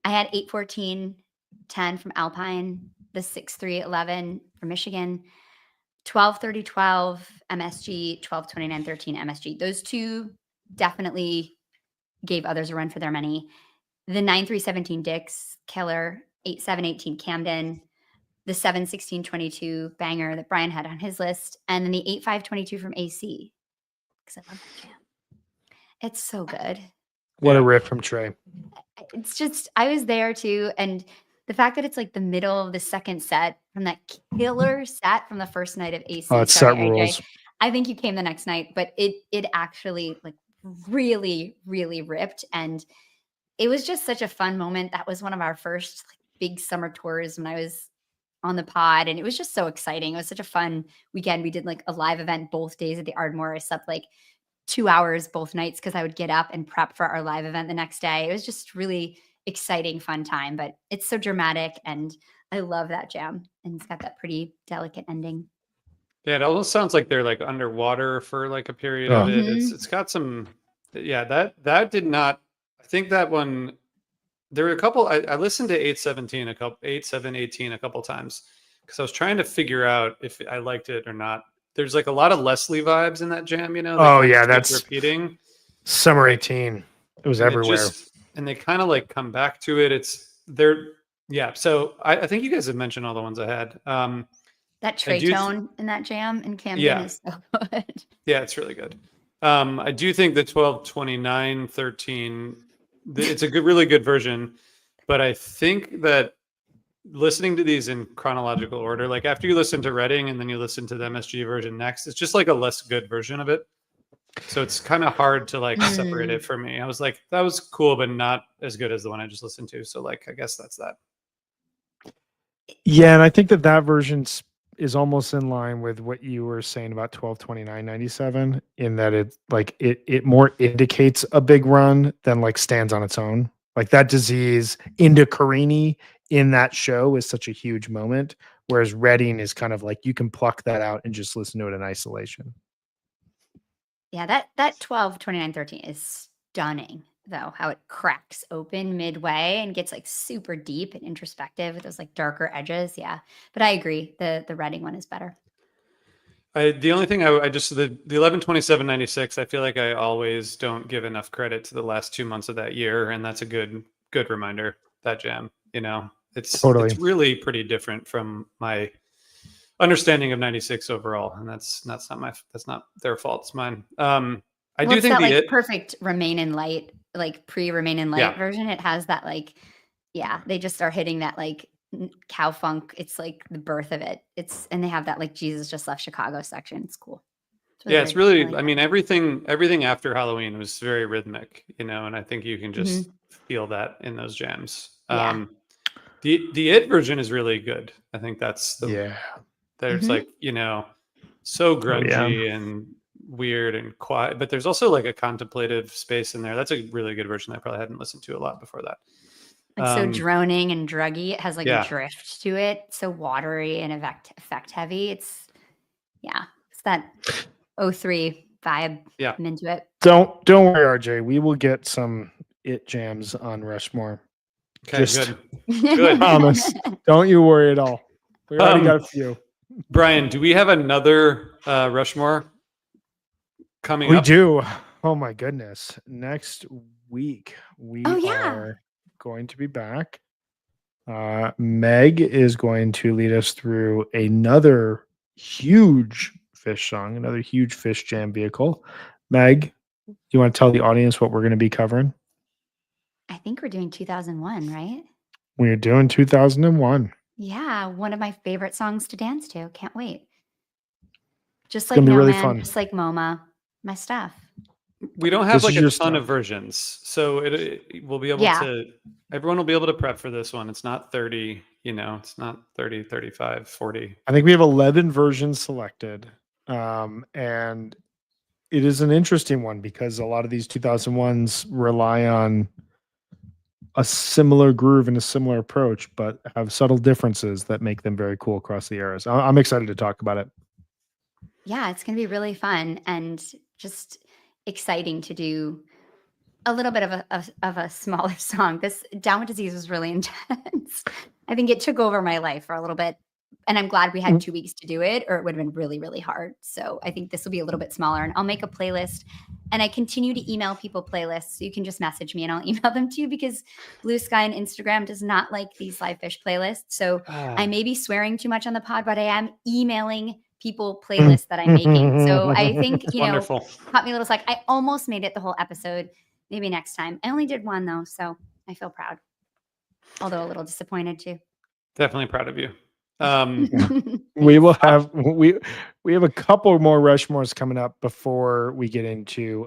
I had 81410 from Alpine, the 6311 from Michigan, 123012 MSG, 122913 MSG. Those two definitely gave others a run for their money. The 9317 Dix, killer, 8718 Camden, the 71622 banger that Brian had on his list, and then the 8522 from AC. Because I love that jam. It's so good. What a riff from Trey. It's just, I was there too. And the fact that it's like the middle of the second set from that killer set from the first night of AC. Oh, it's set rules. I think you came the next night, but it actually like really, really ripped. And it was just such a fun moment. That was one of our first like, big summer tours when I was on the pod, and it was just so exciting. It was such a fun weekend. We did like a live event both days at the Ardmore. I slept like 2 hours both nights because I would get up and prep for our live event the next day. It was just really exciting, fun time, but it's so dramatic, and I love that jam, and it's got that pretty delicate ending. Yeah, it almost sounds like they're like underwater for like a period of it. It's got some, yeah, that did not, I think that one, there were a couple, I listened to 817 a couple times because I was trying to figure out if I liked it or not. There's like a lot of Leslie vibes in that jam, you know? Oh yeah, that's repeating. Summer 18. It was everywhere. And they kind of like come back to it. Yeah. So I think you guys have mentioned all the ones I had. That Trey tone in that jam in Camden is so good. Yeah, it's really good. I do think the 122913, it's a really good version, but I think that listening to these in chronological order, like after you listen to Reading and then you listen to the MSG version next, it's just like a less good version of it. So it's kind of hard to like separate it for me. I was like, that was cool, but not as good as the one I just listened to. So like, I guess that's that. Yeah, and I think that version is almost in line with what you were saying about 122997 in that it more indicates a big run than like stands on its own. Like that disease into Carini in that show is such a huge moment, whereas Reading is kind of like you can pluck that out and just listen to it in isolation. Yeah, that 122913 is stunning though, how it cracks open midway and gets like super deep and introspective with those like darker edges. Yeah, but I agree, the Reading one is better. The only thing I just the 11/27/96, I feel like I always don't give enough credit to the last 2 months of that year, and that's a good reminder. That jam, you know, it's really pretty different from my understanding of 96 overall, and that's not their fault, it's mine. I do think that like perfect Remain in Light, like pre Remain in Light version. It has that like, yeah, they just are hitting that like cow funk. It's like the birth of it. And they have that like Jesus Just Left Chicago section. It's cool. It's really I mean, everything after Halloween was very rhythmic, you know, and I think you can just feel that in those jams. The It version is really good. I think that's there's like, you know, so grungy and weird and quiet, but there's also like a contemplative space in there. That's a really good version I probably hadn't listened to a lot before that. Like so droning and druggy. It has like Yeah. a drift to it. So watery and effect heavy. It's that 03 vibe. Yeah. I'm into it. Don't worry, RJ. We will get some it jams on Rushmore. Okay, Just good. promise. Don't you worry at all. We already got a few. Brian, do we have another Rushmore coming We up? do. Oh my goodness. Next week we Oh, yeah. are going to be back. Meg is going to lead us through another huge fish song, another huge fish jam vehicle. Meg, you want to tell the audience what we're going to be covering? I think we're doing 2001, right? We're doing 2001. Yeah, one of my favorite songs to dance to. Can't wait. Just It's like gonna be No really Man, fun. just like MoMA, my stuff. We don't have This like is a your ton of stuff. versions, so we'll be able Yeah. to. Everyone will be able to prep for this one. It's not 30. It's not 30, 35, 40. I think we have 11 versions selected. And it is an interesting one because a lot of these 2001s rely on a similar groove and a similar approach, but have subtle differences that make them very cool across the eras. I'm excited to talk about it. Yeah, it's going to be really fun and just exciting to do a little bit of a smaller song. This Down with Disease was really intense. I think it took over my life for a little bit. And I'm glad we had 2 weeks to do it, or it would have been really, really hard. So I think this will be a little bit smaller, and I'll make a playlist. And I continue to email people playlists. So you can just message me and I'll email them to you, because Blue Sky and Instagram does not like these live fish playlists. So I may be swearing too much on the pod, but I am emailing people playlists that I'm making. So I think, Wonderful. caught me a little slack. I almost made it the whole episode. Maybe next time. I only did one though, so I feel proud. Although a little disappointed too. Definitely proud of you. We will have we have a couple more Rushmores coming up before we get into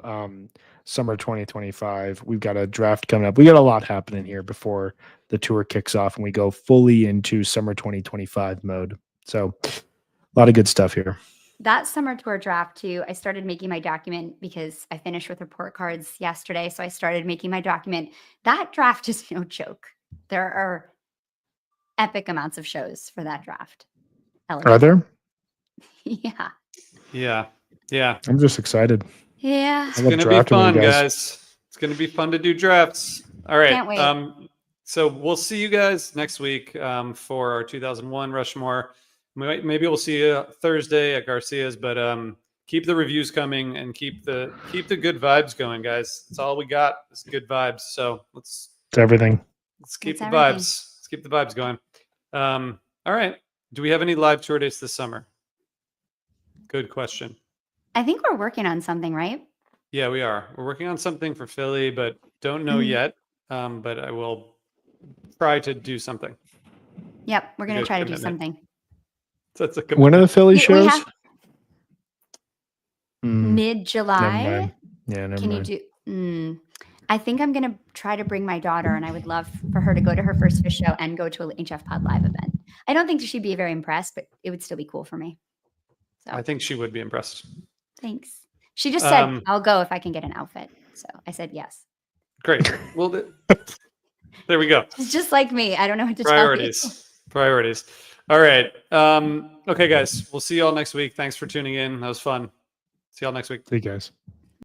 summer 2025. We've got a draft coming up. We got a lot happening here before the tour kicks off and we go fully into summer 2025 mode. So a lot of good stuff here. That summer tour draft too, I started making my document because I finished with report cards yesterday. So I started making my document. That draft is no joke. There are epic amounts of shows for that draft. Are there? Yeah. Yeah. I'm just excited. Yeah. It's going to be fun, guys. It's going to be fun to do drafts. All right. Can't wait. So we'll see you guys next week for our 2001 Rushmore. Maybe we'll see you Thursday at Garcia's, but keep the reviews coming and keep the good vibes going, guys. That's all we got. Is good vibes. So it's everything. Let's keep It's the everything. vibes. Let's keep the vibes going. All right. Do we have any live tour dates this summer? Good question. I think we're working on something, right? Yeah, we are. We're working on something for Philly, but don't know yet. But I will try to do something. Yep. We're going to Good try to do commitment. something. That's a When are the Philly We shows? have Never mid-July. mind. Yeah, never Can mind. you do? I think I'm going to try to bring my daughter, and I would love for her to go to her first fish show and go to an HF Pod Live event. I don't think she'd be very impressed, but it would still be cool for me. So I think she would be impressed. thanks. She just said, I'll go if I can get an outfit. So I said yes. Great. Well, there we go. It's just like me. I don't know what to Priorities. All right. Okay, guys. We'll see you all next week. Thanks for tuning in. That was fun. See y'all next week. See you guys.